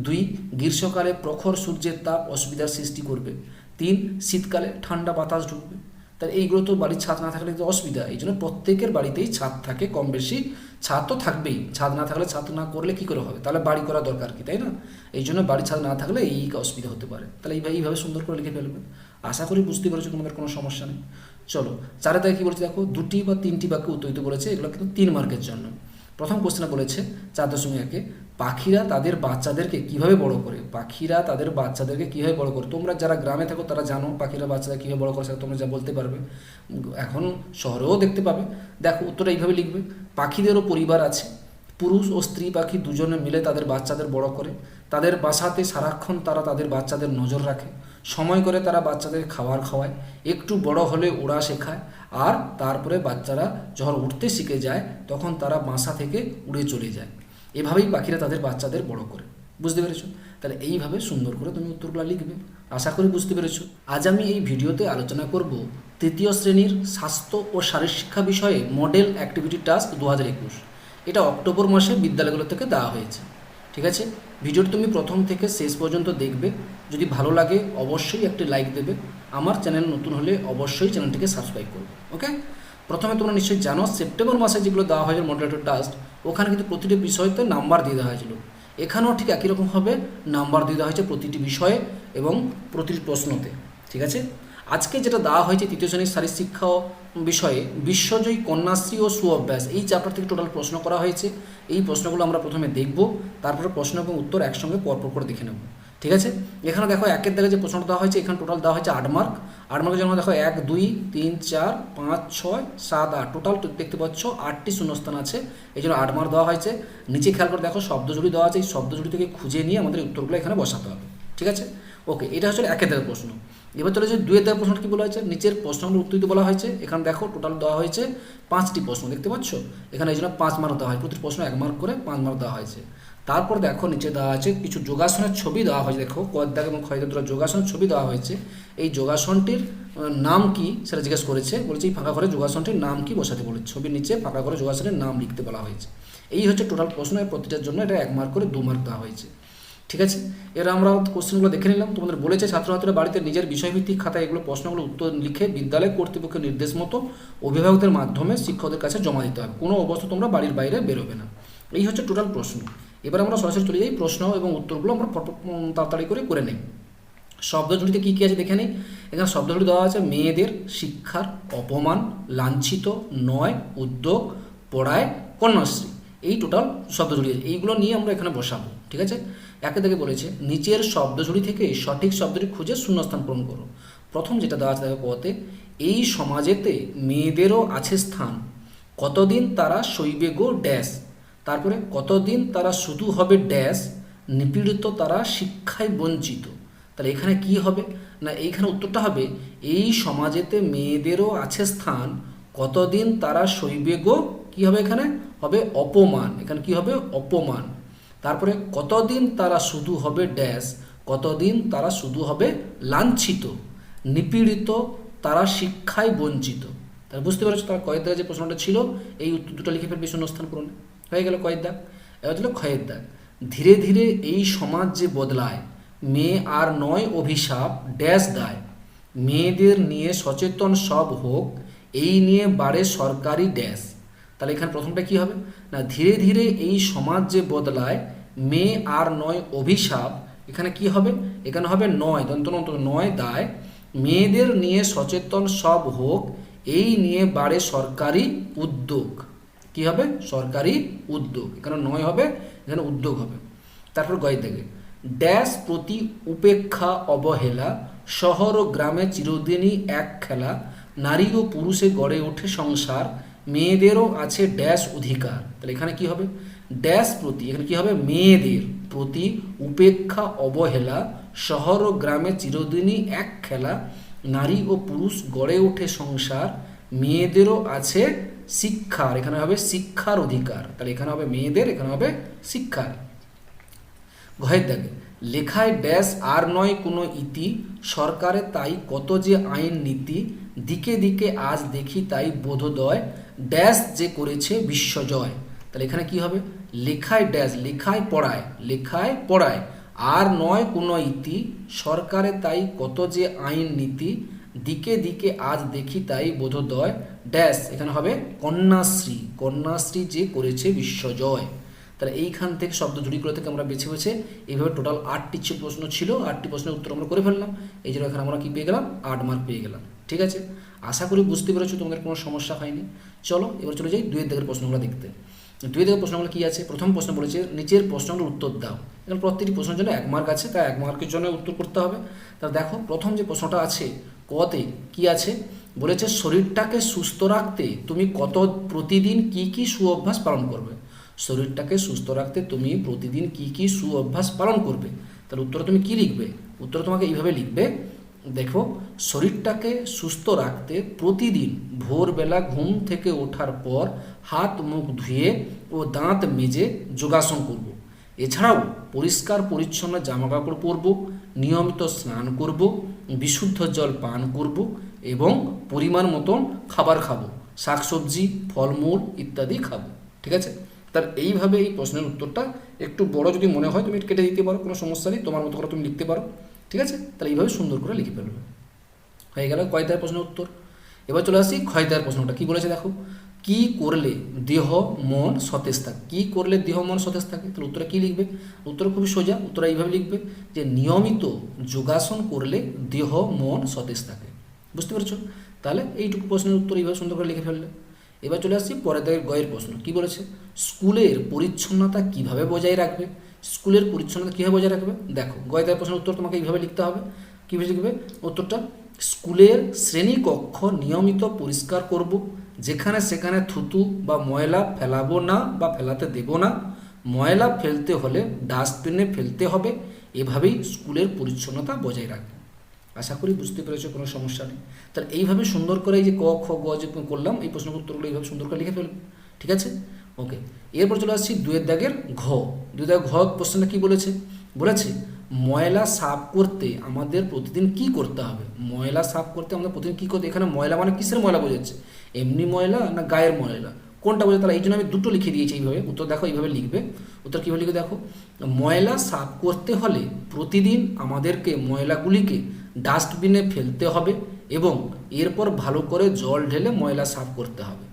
Speaker 1: 2, গ্রীষ্মকালে প্রখর সূর্যের তাপ অসুবিধার সৃষ্টি করবে। 3, শীতকালে ঠান্ডা বাতাস ঢুকবে। তাহলে এইগুলো তো বাড়ির ছাদ না থাকলে তো অসুবিধা। এই জন্য প্রত্যেকের বাড়িতেই ছাদ থাকে কম বেশি, ছাদ তো থাকবেই, ছাদ না থাকলে ছাদ না করলে কী করে হবে, তাহলে বাড়ি করা দরকার কি, তাই না? এই জন্য বাড়ির ছাদ না থাকলে এই অসুবিধা হতে পারে। তাহলে এইভাবে সুন্দর করে লিখে ফেলবে। আশা করি বুঝতে পেরেছো, তোমাদের কোনো সমস্যা নেই। চলো চারে দাগে কী বলেছে দেখো, 2টি বা 3টি বাক্য উত্তর দিতে বলেছে, এগুলো কিন্তু 3 মার্কের জন্য। প্রথম কোশ্চেনে বলেছে 4.1 পাখিরা তাদের বাচ্চাদেরকে কিভাবে বড় করে। পাখিরা তাদের বাচ্চাদেরকে কীভাবে বড় করে, তোমরা যারা গ্রামে থাকো তারা জানো পাখিরা বাচ্চাদের কীভাবে বড় করে, সেটা তোমরা যা বলতে পারবে, এখন শহরেও দেখতে পাবে। দেখো উত্তরটা এইভাবে লিখবে, পাখিদেরও পরিবার আছে, পুরুষ ও স্ত্রী পাখি দুজনে মিলে তাদের বাচ্চাদের বড় করে, তাদের বাসাতে সারাক্ষণ তারা তাদের বাচ্চাদের নজর রাখে, সময় করে তারা বাচ্চাদের খাবার খাওয়ায়, একটু বড় হলে ওড়া শেখায়, আর তারপরে বাচ্চারা যখন উঠতে শিখে যায় তখন তারা বাসা থেকে উড়ে চলে যায়। এভাবেই পাখিরা তাদের বাচ্চাদের বড় করে। বুঝতে পেরেছো? তাহলে এইভাবে সুন্দর করে তুমি উত্তরগুলো লিখবে। আশা করি বুঝতে পেরেছো। আজ আমি এই ভিডিওতে আলোচনা করব 3য় শ্রেণীর স্বাস্থ্য ও শারীরশিক্ষা বিষয়ে মডেল অ্যাক্টিভিটি টাস্ক 2021। এটা অক্টোবর মাসে বিদ্যালয়গুলো থেকে দেওয়া হয়েছে। ঠিক আছে, ভিডিওটি তুমি প্রথম থেকে শেষ পর্যন্ত দেখবে। যদি ভালো লাগে অবশ্যই একটি লাইক দেবে। আমার চ্যানেল নতুন হলে অবশ্যই চ্যানেলটিকে সাবস্ক্রাইব করবে। ওকে, প্রথমে তোমরা নিশ্চয়ই জানো সেপ্টেম্বর মাসে যেগুলো দেওয়া হয়েছিল মডেল টাস্ক, ওখানে কিন্তু প্রতিটি বিষয়তে নাম্বার দিয়ে দেওয়া হয়েছিল। এখানেও ঠিক একই রকমভাবে নাম্বার দিয়ে দেওয়া হয়েছে প্রতিটি বিষয়ে এবং প্রতিটি প্রশ্নতে। ঠিক আছে, আজকে যেটা দেওয়া হয়েছে 3য় শ্রেণীর শারীরশিক্ষা বিষয়ে বিশ্বজয়ী কন্যাশ্রী ও সুঅভ্যাস, এই চ্যাপ্টার থেকে টোটাল প্রশ্ন করা হয়েছে। এই প্রশ্নগুলো আমরা প্রথমে দেখব, তারপরে প্রশ্ন এবং উত্তর একসঙ্গে পরপর করে দেখে নেব। ঠিক আছে, এখানে দেখো 1-এর দাগে যে প্রশ্নটা দেওয়া হয়েছে, এখানে টোটাল দেওয়া হয়েছে 8 মার্ক। 8 মার্কের জন্য দেখো 1, 2, 3, 4, 5, 6, 7, 8 টোটাল দেখতে পাচ্ছ 8টি শূন্যস্থান আছে, এই জন্য 8 মার্ক দেওয়া হয়েছে। নিচে খেয়াল করে দেখো শব্দজুড়ি দেওয়া আছে, এই শব্দজুড়ি থেকে খুঁজে নিয়ে আমাদের উত্তরগুলো এখানে বসাতে হবে। ঠিক আছে, ওকে, এটা হচ্ছে 1-এর দাগের প্রশ্ন। এবার চলে যে 2-এর দাগের প্রশ্নটা কি বলা হয়েছে, নিচের প্রশ্নগুলো উত্তর দিতে বলা হয়েছে। এখানে দেখো টোটাল দেওয়া হয়েছে 5টি প্রশ্ন, দেখতে পাচ্ছ এখানে, এই জন্য 5 মার্ক দেওয়া হয়, প্রতি প্রশ্ন 1 মার্ক করে 5 মার্ক দেওয়া হয়েছে। তারপর দেখো নিচে দেওয়া আছে কিছু যোগাসনের ছবি দেওয়া হয়েছে, দেখো কয়েক দাগ এবং ক্ষয় দুটো যোগাসনের ছবি দেওয়া হয়েছে। এই যোগাসনটির নাম কি সেটা জিজ্ঞেস করেছে, বলেছে এই ফাঁকা ঘরে যোগাসনটির নাম কি বসাতে বলেছে, ছবির নিচে ফাঁকা ঘরে যোগাসনের নাম লিখতে বলা হয়েছে। এই হচ্ছে টোটাল প্রশ্ন, প্রতিটার জন্য এটা 1 মার্ক করে 2 মার্ক দেওয়া হয়েছে। ঠিক আছে, এরা আমরা কোশ্চেনগুলো দেখে নিলাম। তোমাদের বলেছে ছাত্রছাত্রীরা বাড়িতে নিজের বিষয়ভিত্তিক খাতায় এগুলো প্রশ্নগুলো উত্তর লিখে বিদ্যালয় কর্তৃপক্ষের নির্দেশ মতো অভিভাবকদের মাধ্যমে শিক্ষকদের কাছে জমা দিতে হবে, কোনো অবস্থা তোমরা বাড়ির বাইরে বেরোবে না। এই হচ্ছে টোটাল প্রশ্ন। এবার আমরা সরাসরি চলে যাই প্রশ্ন এবং উত্তরগুলো আমরা তাড়াতাড়ি করে নেই। শব্দজুড়িতে কী কী আছে দেখে নিই। এখানে শব্দজুড়ি দেওয়া আছে মেয়েদের শিক্ষার অপমান, লাঞ্ছিত, নয়, উদ্যোগ, পড়ায়, কন্যাশ্রী, এই টোটাল শব্দজুড়ি আছে, এইগুলো নিয়ে আমরা এখানে বসাবো। ঠিক আছে, 1 থেকে বলেছে নিচের শব্দজুড়ি থেকে সঠিক শব্দটি খুঁজে শূন্যস্থান পূরণ করো। প্রথম যেটা দেওয়া আছে দেখো পথে, এই সমাজেতে মেয়েদেরও আছে স্থান, কতদিন তারা সইবে গো ড্যাশ, তারপরে কতদিন তারা শুধু হবে ড্যাশ, নিপীড়িত তারা শিক্ষায় বঞ্চিত। তাহলে এখানে কি হবে না, এইখানে উত্তরটা হবে এই সমাজেতে মেয়েদেরও আছে স্থান, কতদিন তারা সইবে গো, কি হবে এখানে হবে অপমান, এখানে কি হবে অপমান। তারপরে কতদিন তারা শুধু হবে ড্যাশ, কতদিন তারা শুধু হবে লাঞ্ছিত, নিপীড়িত তারা শিক্ষায় বঞ্চিত। তাহলে বুঝতে পারছো তার কয়েক দাগে যে প্রশ্নটা ছিল, এই উত্তর দুটো লিখে ফেলবে শূন্যস্থান পূরণে। হয়ে গেল কয়েক দাগ। এবার হলো ক্ষয়ের দাগ, ধীরে ধীরে এই সমাজ যে বদলায়, মেয়ে আর নয় অভিশাপ ড্যাশ দায়, মেয়েদের নিয়ে সচেতন সব হোক, এই নিয়ে বাড়ে সরকারি ড্যাশ। তাহলে এখানে প্রথমটা কি হবে না, ধীরে ধীরে এই সমাজ যে বদলায়, মেয়ে আর নয় অভিশাপ, এখানে কি হবে, এখানে হবে নয় দন্তনত নয় দায়, মেয়েদের নিয়ে সচেতন সব হোক, এই নিয়ে বাড়ে সরকারি উদ্যোগ। কি হবে সরকারি উদ্যোগ, এখানে নয় হবে, এখানে উদ্যোগ হবে। তারপর গয় দেখে ড্যাশ প্রতি উপেক্ষা অবহেলা, শহর ও গ্রামে চিরদিনই এক খেলা, নারী ও পুরুষে গড়ে ওঠে সংসার, মেয়েদেরও আছে ড্যাশ অধিকার। তাহলে এখানে কি হবে ড্যাশ প্রতি, এখানে কি হবে মেয়েদের প্রতি উপেক্ষা অবহেলা, শহর ও গ্রামে চিরদিনই এক খেলা, নারী ও পুরুষ গড়ে ওঠে সংসার, মেয়েদেরও আছে শিক্ষার, এখানে হবে শিক্ষার অধিকার। তাহলে এখানে হবে মেয়েদের, এখানে হবে শিক্ষার। ঘয়ের দাগে লেখায় ড্যাশ আর নয় কোনো ইতি, সরকারে তাই কত যে আইন নীতি, দিকে দিকে আজ দেখি তাই বোধোদয়, ড্যাশ যে করেছে বিশ্বজয়। তাহলে এখানে কি হবে লেখায় ড্যাশ, লেখায় পড়ায় আর নয় কোনো ইতি, সরকারে তাই কত যে আইন নীতি, দিকে দিকে আজ দেখি তাই বোধোদয় ড্যাশ, এখানে হবে কন্যাশ্রী, কন্যাশ্রী যে করেছে বিশ্বজয়। তাহলে এইখান থেকে শব্দ জুড়িগুলো থেকে আমরা বেছে বেছে এইভাবে টোটাল 8টি প্রশ্ন ছিল, 8টি প্রশ্নের উত্তর আমরা করে ফেললাম। এই জন্য এখানে আমরা কি পেয়ে গেলাম, 8 মার্ক পেয়ে গেলাম। ঠিক আছে, আশা করি বুঝতে পেরেছো, তোমাদের কোনো সমস্যা হয়নি। চলো এবার চলে যাই 2 দাগের প্রশ্নগুলো দেখতে। 2 দাগের প্রশ্নগুলো কী আছে? প্রথম প্রশ্ন বলেছে নিচের প্রশ্নগুলোর উত্তর দাও। এখানে প্রত্যেকটি প্রশ্নের জন্য 1 মার্ক আছে, তাই 1 মার্কের জন্য উত্তর করতে হবে। তাহলে দেখো প্রথম যে প্রশ্নটা আছে কতে কি আছে, বলেছে শরীরটাকে সুস্থ রাখতে তুমি প্রতিদিন কি কি সুঅভ্যাস পালন করবে। শরীরটাকে সুস্থ রাখতে তুমি প্রতিদিন কি কি সুঅভ্যাস পালন করবে। তাহলে উত্তরে তুমি কি লিখবে? উত্তর তোমাকে এইভাবে লিখবে, দেখো শরীরটাকে সুস্থ রাখতে প্রতিদিন ভোরবেলা ঘুম থেকে ওঠার পর হাত মুখ ধুয়ে ও দাঁত মেজে যোগাসন করব। এছাড়াও পরিষ্কার পরিচ্ছন্ন জামাকাপড় পরব, নিয়মিত স্নান করব, বিশুদ্ধ জল পান করব এবং পরিমাণ মতন খাবার খাবো, শাকসবজি ফলমূল ইত্যাদি খাবো। ঠিক আছে, তার এইভাবে এই প্রশ্নের উত্তরটা একটু বড় যদি মনে হয় তুমি কেটে দিতে পারো, কোনো সমস্যা নেই, তোমার মতো করে তুমি লিখতে পারো। ঠিক আছে, তাহলে এইভাবে সুন্দর করে লিখে ফেলবে। হয়ে গেল ক দাগের প্রশ্নের উত্তর। এবার চলে আসি খ দাগের প্রশ্নটা কি বলেছে দেখো, কি করলে দেহ মন সতেজ থাকে। কি করলে দেহ মন সতেজ থাকে, তাহলে উত্তরে কি লিখবে? উত্তর খুবই সোজা, উত্তর এইভাবে লিখবে যে নিয়মিত যোগাসন করলে দেহ মন সতেজ থাকে। বুঝতে পেরেছো? তাহলে এইটুকু প্রশ্নের উত্তর এইভাবে সুন্দর করে লিখে ফেললে। এবার চলে আসছি পরের দাগের গয়ের প্রশ্ন কি বলেছে, স্কুলের পরিচ্ছন্নতা কিভাবে বজায় রাখবে। স্কুলের পরিচ্ছন্নতা কীভাবে বজায় রাখবে? দেখো গয় দাগের প্রশ্নের উত্তর তোমাকে এইভাবে লিখতে হবে। কীভাবে লিখবে উত্তরটা? স্কুলের শ্রেণীকক্ষ নিয়মিত পরিষ্কার করব, যেখানে সেখানে থুতু বা ময়লা ফেলাবো না বা ফেলাতে দেব না, ময়লা ফেলতে হলে ডাস্টবিনে ফেলতে হবে। এভাবেই স্কুলের পরিচ্ছন্নতা বজায় রাখবে। আশা করি বুঝতে পেরেছো, কোনো সমস্যা নেই। তাহলে এইভাবে সুন্দর করে এই যে ক খ গ যে করলাম এই প্রশ্নের উত্তরগুলো এইভাবে সুন্দর করে লিখে ফেলবে। ঠিক আছে, ওকে। এরপর চলে আসছি 2 দাগের ঘ। 2 দাগের ঘ প্রশ্নটা কি বলেছে? বলেছে ময়লা সাফ করতে আমাদের প্রতিদিন কি করতে হবে। ময়লা সাফ করতে আমাদের প্রতিদিন কী করতে, এখানে ময়লা মানে কিসের ময়লা বোঝাচ্ছে? এমনি ময়লা না গায়ের ময়লা, কোনটা বোঝাচ্ছে? তাহলে এই জন্য আমি দুটো লিখে দিয়েছি এইভাবে। উত্তর দেখো এইভাবে লিখবে। উত্তর কীভাবে লিখবে দেখো, ময়লা সাফ করতে হলে প্রতিদিন আমাদেরকে ময়লাগুলিকে ডাস্টবিনে ফেলতে হবে এবং এরপর ভালো করে জল ঢেলে ময়লা সাফ করতে হবে।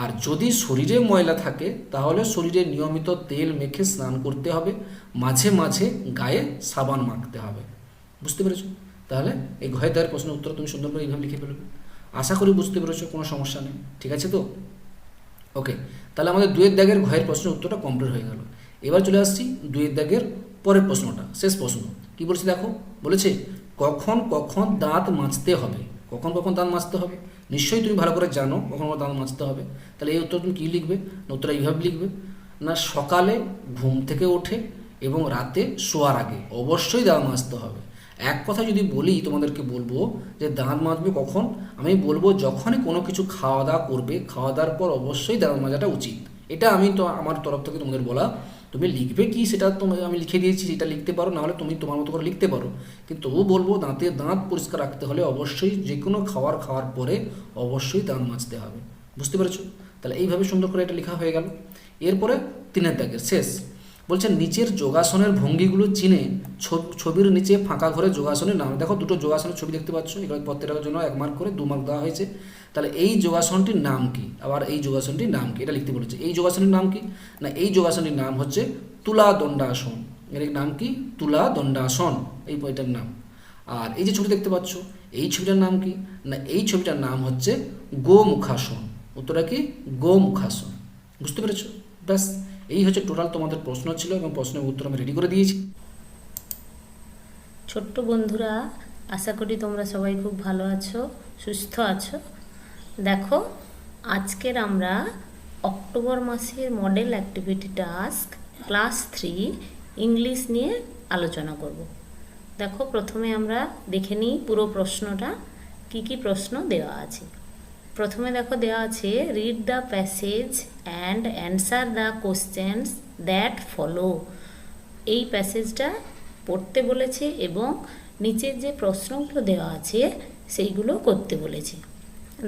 Speaker 1: আর যদি শরীরে ময়লা থাকে তাহলে শরীরে নিয়মিত তেল মেখে স্নান করতে হবে, মাঝে মাঝে গায়ে সাবান মাখতে হবে। বুঝতে পেরেছো? তাহলে এই ঘয় দাগের প্রশ্নের উত্তর তুমি সুন্দর করে এইভাবে লিখে ফেলবে। আশা করি বুঝতে পেরেছো, কোনো সমস্যা নেই। ঠিক আছে তো, ওকে। তাহলে আমাদের 2 দাগের ঘয়ের প্রশ্নের উত্তরটা কমপ্লিট হয়ে গেল। এবার চলে আসছি 2 দাগের পরের প্রশ্নটা, শেষ প্রশ্ন কি বলছে দেখো, বলেছে কখন কখন দাঁত মাজতে হবে। কখন কখন দাঁত মাজতে হবে নিশ্চয়ই তুমি ভালো করে জানো কখন কখন দাঁত মাজতে হবে। তাহলে এই উত্তর তুমি কী লিখবে? উত্তর এইভাবে লিখবে না, সকালে ঘুম থেকে ওঠে এবং রাতে শোয়ার আগে অবশ্যই দাঁত মাজতে হবে। এক কথা যদি বলি তোমাদেরকে বলবো যে দাঁত মাজবে কখন, আমি বলবো যখনই কোনো কিছু খাওয়া দাওয়া করবে, খাওয়া দাওয়ার পর অবশ্যই দাঁত মাজাটা উচিত। এটা আমি তো আমার তরফ থেকে তোমাদের বলা। তুমি লিখবে কি সেটা তো আমি লিখে দিয়েছি, সেটা লিখতে পারো, নাহলে তুমি তোমার মতো করে লিখতে পারো। কিন্তু তবু বলবো দাঁত পরিষ্কার রাখতে হলে অবশ্যই যে কোনো খাওয়ার পরে অবশ্যই দাঁত মাজতে হবে। বুঝতে পেরেছো? তাহলে এইভাবে সুন্দর করে এটা লেখা হয়ে গেল। এরপরে 3 দাগের শেষ বলছে নিচের যোগাসনের ভঙ্গিগুলো চিনে ছবির নিচে ফাঁকা ঘরে যোগাসনের নাম। দেখো দুটো যোগাসনের ছবি দেখতে পাচ্ছ, এগুলো প্রত্যেকটার জন্য 1 মার্ক করে 2 মার্ক দেওয়া হয়েছে। তাহলে এই যোগাসনটির নাম কি, আবার এই যোগাসনটির নাম কি, এটা লিখতে বলেছে। এই যোগাসনের নাম কি না, এই যোগাসনটির নাম হচ্ছে তুলা দণ্ডাসন। এর নাম কি? তুলা দণ্ডাসন, এই বইটার নাম। আর এই যে ছবি দেখতে পাচ্ছ এই ছবিটার নাম কি না, এই ছবিটার নাম হচ্ছে গোমুখাসন। উত্তরটা কি? গোমুখাসন। বুঝতে পেরেছো? ব্যাস এই হচ্ছে টোটাল তোমাদের প্রশ্ন ছিল এবং প্রশ্নের উত্তর আমি রেডি করে দিয়েছি।
Speaker 2: ছোট্ট বন্ধুরা, আশা করি তোমরা সবাই খুব ভালো আছো, সুস্থ আছো। দেখো আজকের আমরা অক্টোবর মাসের model activity task class 3 English নিয়ে আলোচনা করব। দেখো প্রথমে আমরা দেখে নিই পুরো প্রশ্নটা, কি কি প্রশ্ন দেওয়া আছে। প্রথমে দেখো দেওয়া আছে read the passage and answer the questions that follow. এই প্যাসেজটা পড়তে বলেছে এবং নিচের যে প্রশ্নগুলো দেওয়া আছে সেইগুলো করতে বলেছে।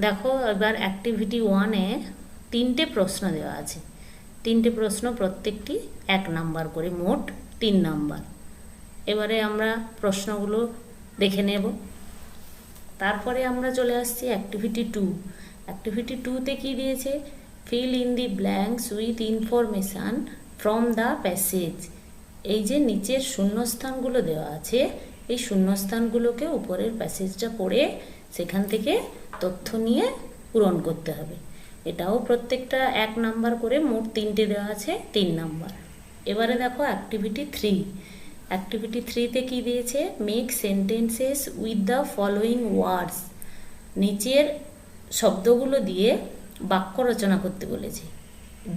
Speaker 2: দেখো এবার অ্যাক্টিভিটি 1-এ 3টে প্রশ্ন দেওয়া আছে। 3টে প্রশ্ন প্রত্যেকটি 1 নাম্বার করে, মোট 3 নাম্বার। এবারে আমরা প্রশ্নগুলো দেখে নেব। তারপরে আমরা চলে আসছি অ্যাক্টিভিটি 2। অ্যাক্টিভিটি 2তে কি দিয়েছে? Fill in the blanks with information from the passage. এই যে নিচের শূন্যস্থানগুলো দেওয়া আছে, এই শূন্যস্থানগুলোকে উপরের প্যাসেজটা পড়ে সেখান থেকে তথ্য নিয়ে পূরণ করতে হবে। এটাও প্রত্যেকটা 1 নাম্বার করে, মোট 3টে দেওয়া আছে, 3 নাম্বার। এবারে দেখো অ্যাক্টিভিটি 3। অ্যাক্টিভিটি 3তে কি দিয়েছে? Make sentences with the following words. নিচের শব্দগুলো দিয়ে বাক্য রচনা করতে বলেছে।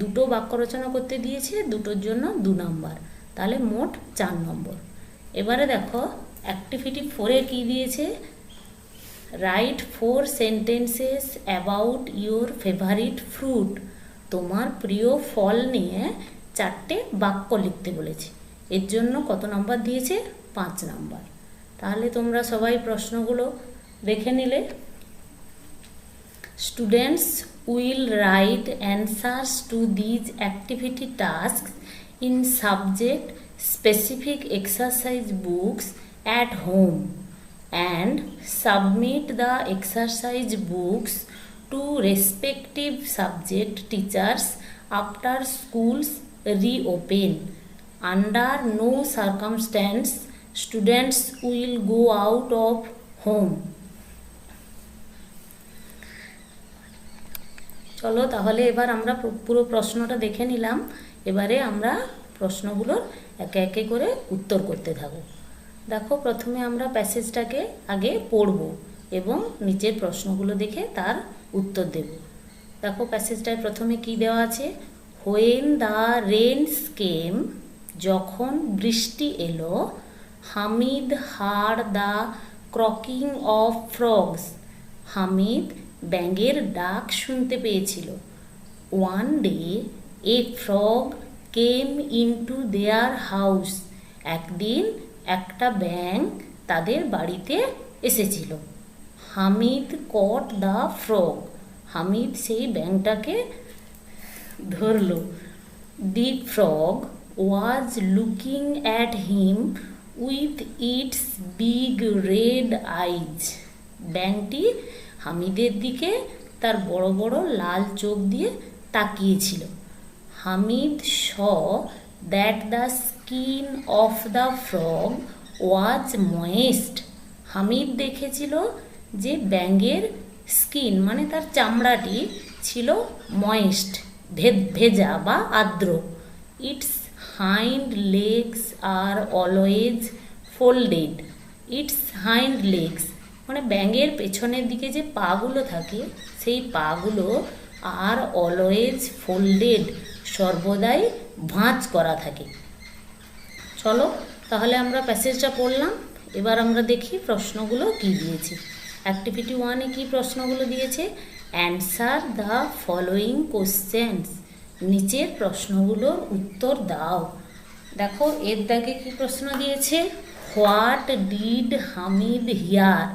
Speaker 2: 2টো বাক্য রচনা করতে দিয়েছে, 2টোর জন্য 2 নাম্বার, তাহলে মোট 4 নম্বর। এবারে দেখো অ্যাক্টিভিটি 4-এ কি দিয়েছে? Right 4 sentences about your favourite fruit. তোমার প্রিয় ফল নিয়ে 4টে বাক্য লিখতে বলেছে। এর জন্য কত নাম্বার দিয়েছে? 5 নাম্বার। তাহলে তোমরা সবাই প্রশ্নগুলো দেখে নিলে। Students will write answers two these activity tasks in subject specific exercise books at home and submit the exercise books to respective subject teachers after schools reopen. Under no circumstance students will go out of home. চলো তাহলে এবার আমরা পুরো প্রশ্নটা দেখে নিলাম। এবারে আমরা প্রশ্নগুলোর একে একে করে উত্তর করতে থাকব। দেখো প্রথমে আমরা প্যাসেজটাকে আগে পড়ব এবং নিচের প্রশ্নগুলো দেখে তার উত্তর দেব। দেখো প্যাসেজটায় প্রথমে কি দেওয়া আছে? হোয়েন দ্য রেনস কেম, যখন বৃষ্টি এলো, Hamid heard the croaking of frogs, Hamid ব্যাঙের ডাক শুনতে পেয়েছিল। One day a frog came into their house, একদিন একটা ব্যাঙ তাদের বাড়িতে এসেছিল। Hamid caught the frog, Hamid সেই ব্যাঙটাকে ধরল। The frog was looking at him with its big red eyes, ব্যাঙটি হামিদের দিকে তার বড় বড় লাল চোখ দিয়ে তাকিয়েছিল। Hamid saw that the skin of the frog was moist, Hamid দেখেছিল যে ব্যাঙের স্কিন মানে তার চামড়াটি ছিল ময়েস্ট, ভেজা বা আর্দ্র। ইটস হাইন্ড লেগস আর always folded, its hind legs মানে ব্যাঙের পেছনের দিকে যে পাগুলো থাকে সেই পাগুলো আর অলওয়েজ ফোল্ডেড, সর্বদাই ভাঁজ করা থাকে। চলো তাহলে আমরা প্যাসেজটা পড়লাম। এবার আমরা দেখি প্রশ্নগুলো কি দিয়েছে। অ্যাক্টিভিটি 1-এ কি প্রশ্নগুলো দিয়েছে? অ্যান্সার দ্য ফলোয়িং কোশ্চেন্স, নিচের প্রশ্নগুলোর উত্তর দাও। দেখো এর দাগে কি প্রশ্ন দিয়েছে? What did Hamid hear,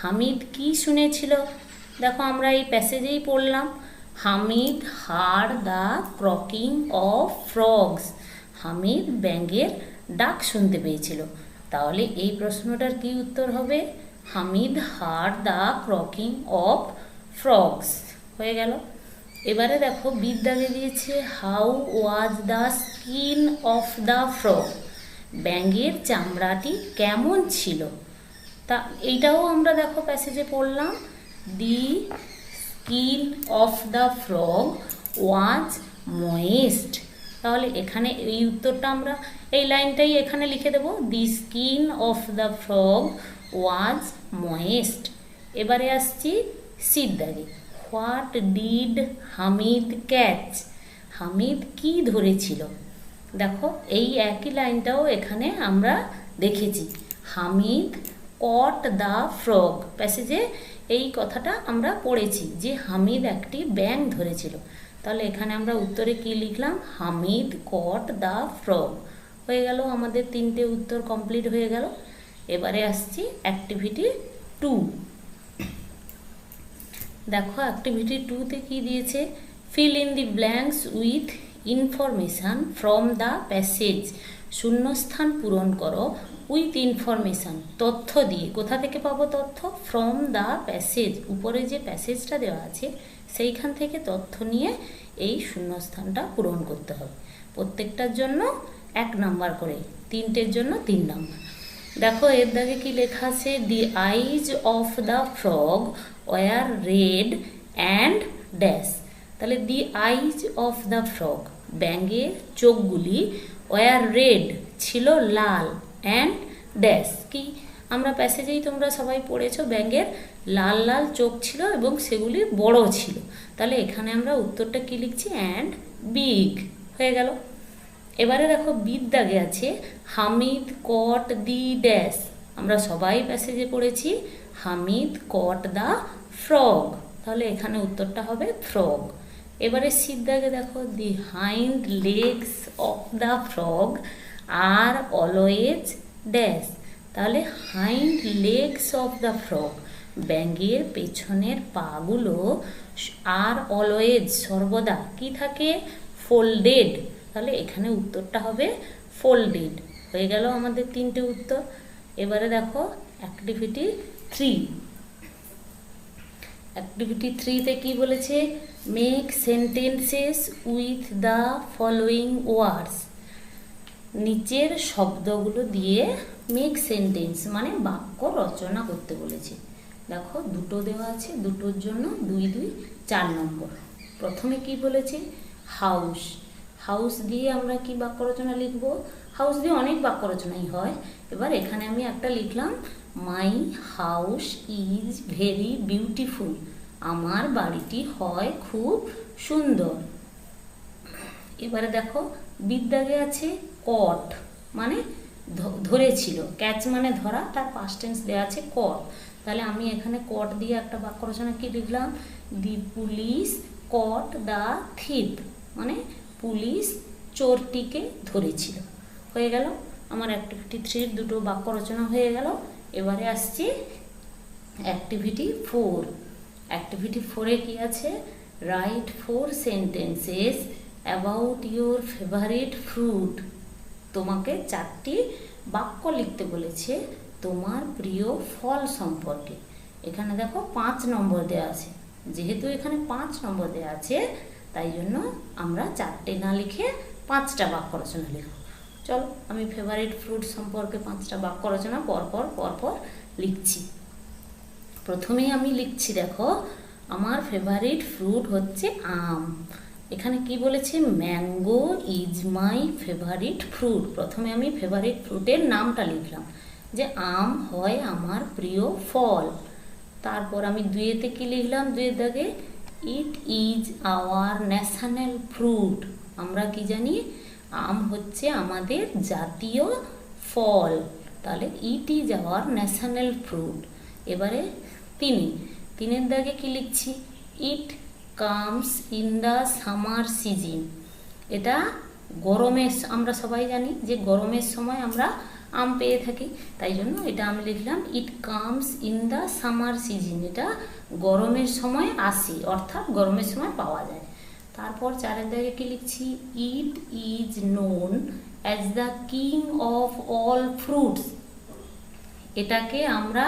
Speaker 2: Hamid কি শুনেছিল? দেখো আমরা এই প্যাসেজেই পড়লাম, Hamid heard the croaking of frogs, Hamid ব্যাঙের ডাক শুনতে পেয়েছিল। তাহলে এই প্রশ্নটার কি উত্তর হবে? Hamid heard the croaking of frogs হয়ে গেল। এবারে দেখো বিদ্যাগে দিয়েছে how was the skin of the frog, ব্যাঙের চামড়াটি কেমন ছিল? তা এইটাও আমরা দেখো প্যাসেজে পড়লাম, the skin of the frog was moist. তাহলে এখানে এই উত্তরটা আমরা এই লাইনটাই এখানে লিখে দেব, the skin of the frog was moist. এবারে আসছি সিদ্ধাগে, what did Hamid catch, Hamid কি ধরেছিল? দেখো এই একই লাইনটাও এখানে আমরা দেখেছি, হামিদ কট দ্য ফ্রগ, প্যাসেজে এই কথাটা আমরা পড়েছি যে হামিদ একটি ব্যাঙ ধরেছিল। তাহলে এখানে আমরা উত্তরে কি লিখলাম? Hamid caught the frog. হয়ে গেল, আমাদের 3টে উত্তর কমপ্লিট হয়ে গেল। এবারে আসছি অ্যাক্টিভিটি 2। দেখো অ্যাক্টিভিটি 2-তে কি দিয়েছে? Fill in the blanks with information from the passage, শূন্যস্থান পূরণ করো উইথ ইনফরমেশান, তথ্য দিয়ে। কোথা থেকে পাবো তথ্য? ফ্রম দ্য প্যাসেজ, উপরে যে প্যাসেজটা দেওয়া আছে সেইখান থেকে তথ্য নিয়ে এই শূন্যস্থানটা পূরণ করতে হবে। প্রত্যেকটার জন্য 1 নাম্বার করে, 3টের জন্য 3 নাম্বার। দেখো এর দাগে কি লেখা আছে? The eyes of the frog were red and dash. তাহলে the eyes of the frog, ব্যাঙের চোখগুলি, ওয়ার রেড ছিল লাল, অ্যান্ড ড্যাশ কি? আমরা প্যাসেজেই তোমরা সবাই পড়েছো, ব্যাঙের লাল লাল চোখ ছিল এবং সেগুলি বড় ছিল। তাহলে এখানে আমরা উত্তরটা কি লিখছি? অ্যান্ড বিগ হয়ে গেল। এবারে দেখো বির দাগে আছে হামিদ কট দি ড্যাশ। আমরা সবাই প্যাসেজে পড়েছি হামিদ কট দ্য ফ্রগ, তাহলে এখানে উত্তরটা হবে ফ্রগ। এবারে সির দাগে দেখো the hind legs of the frog are always dash. তাহলে hind legs of the frog, ব্যাঙের পেছনের পাগুলো আর অলওয়েজ সর্বদা কি থাকে? ফোল্ডেড। তাহলে এখানে উত্তরটা হবে ফোল্ডেড। হয়ে গেল আমাদের 3টে উত্তর। এবারে দেখো অ্যাক্টিভিটি 3। অ্যাক্টিভিটি 3তে কি বলেছে? Make sentences with the following words. নিচের শব্দগুলো দিয়ে মেক সেন্টেন্স মানে বাক্য রচনা করতে বলেছে। দেখো 2টো দেওয়া আছে, 2টোর জন্য 2 2 4 নম্বর। প্রথমে কি বলেছে? হাউস। হাউস দিয়ে আমরা কি বাক্য রচনা লিখব? হাউস দিয়ে অনেক বাক্য রচনাই হয়। এবার এখানে আমি একটা লিখলাম, my house is very beautiful. আমার বাড়িটি হয় খুব সুন্দর। এবারে দেখো বিদ্যাগে আছে কট মানে ধরেছিল, ক্যাচ মানে ধরা, তার পাস্ট টেন্স দেওয়া আছে কট। তাহলে আমি এখানে কট দিয়ে একটা বাক্য রচনা কি লিখলাম? দি পুলিশ কট দ্য থিপ, মানে পুলিশ চোরটিকে ধরেছিল। হয়ে গেল আমার অ্যাক্টিভিটি 3-র 2টো বাক্য রচনা হয়ে গেল। এবারে আসছি অ্যাক্টিভিটি 4। অ্যাক্টিভিটি 4-এ কি আছে? Right 4 sentences about your favourite fruit. তোমাকে 4টি বাক্য লিখতে বলেছে তোমার প্রিয় ফল সম্পর্কে। এখানে দেখো 5 নম্বর দেওয়া আছে। যেহেতু এখানে 5 নম্বর দেওয়া আছে তাই জন্য আমরা 4টে না লিখে 5টা বাক্য রচনা লিখব। চলো আমি ফেভারিট ফ্রুট সম্পর্কে 5টা বাক্য রচনা পরপর লিখছি। প্রথমেই আমি লিখছি, দেখো আমার ফেভারিট ফ্রুট হচ্ছে আম। এখানে কি বলেছে? Mango is my favourite fruit. প্রথমে আমি ফেভারিট ফ্রুটের নামটা লিখলাম যে আম হয় আমার প্রিয় ফল। তারপর আমি 2-এতে কি লিখলাম? 2-এর দাগে it is our national fruit. আমরা কি জানি? আম হচ্ছে আমাদের জাতীয় ফল। তাহলে it is our national fruit. এবারে 3-এর দাগে কি লিখছি? It comes in the summer season. এটা গরমের, আমরা সবাই জানি যে গরমের সময় আমরা আম পেয়ে থাকি, তাই জন্য এটা আমি লিখলাম it comes in the summer season. এটা গরমের সময় আসে, অর্থাৎ গরমের সময় পাওয়া যায়। তারপর 4-এর দাগে কি লিখছি? It is known as the king of all fruits. এটাকে আমরা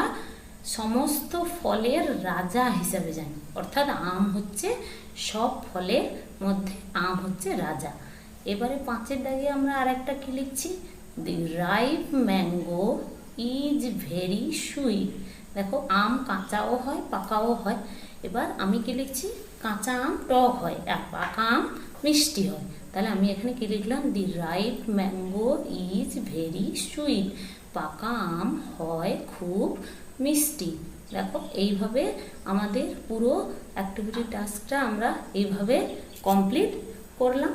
Speaker 2: সমস্ত ফলের রাজা হিসাবে জানি, অর্থাৎ আম হচ্ছে সব ফলের মধ্যে আম হচ্ছে রাজা। এবারে 5-এর দাগে আমরা আরেকটা কি লিখছি? The ripe mango is very sweet. দেখো আম কাঁচাও হয় পাকাও হয়। এবার আমি কি লিখছি? কাঁচা আম টক হয় আর পাকা আম মিষ্টি হয়। তাহলে আমি এখানে কি লিখলাম? The ripe mango is very sweet. পাকা আম হয় খুব মিষ্টি। দেখো এইভাবে আমাদের পুরো অ্যাক্টিভিটি টাস্কটা আমরা এইভাবে কমপ্লিট করলাম।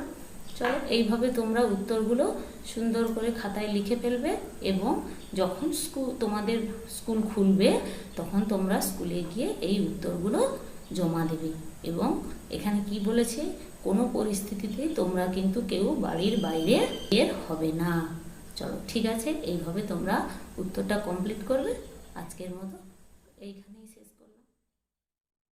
Speaker 2: চলো এইভাবে তোমরা উত্তরগুলো সুন্দর করে খাতায় লিখে ফেলবে এবং যখন তোমাদের স্কুল খুলবে তখন তোমরা স্কুলে গিয়ে এই উত্তরগুলো জমা দেবে। এবং এখানে কি বলেছে? কোনো পরিস্থিতিতে তোমরা কিন্তু কেউ বাড়ির বাইরে বের হবে না। চলো ঠিক আছে, এইভাবে তোমরা উত্তরটা কমপ্লিট করবে। আজকের মতো এইখানে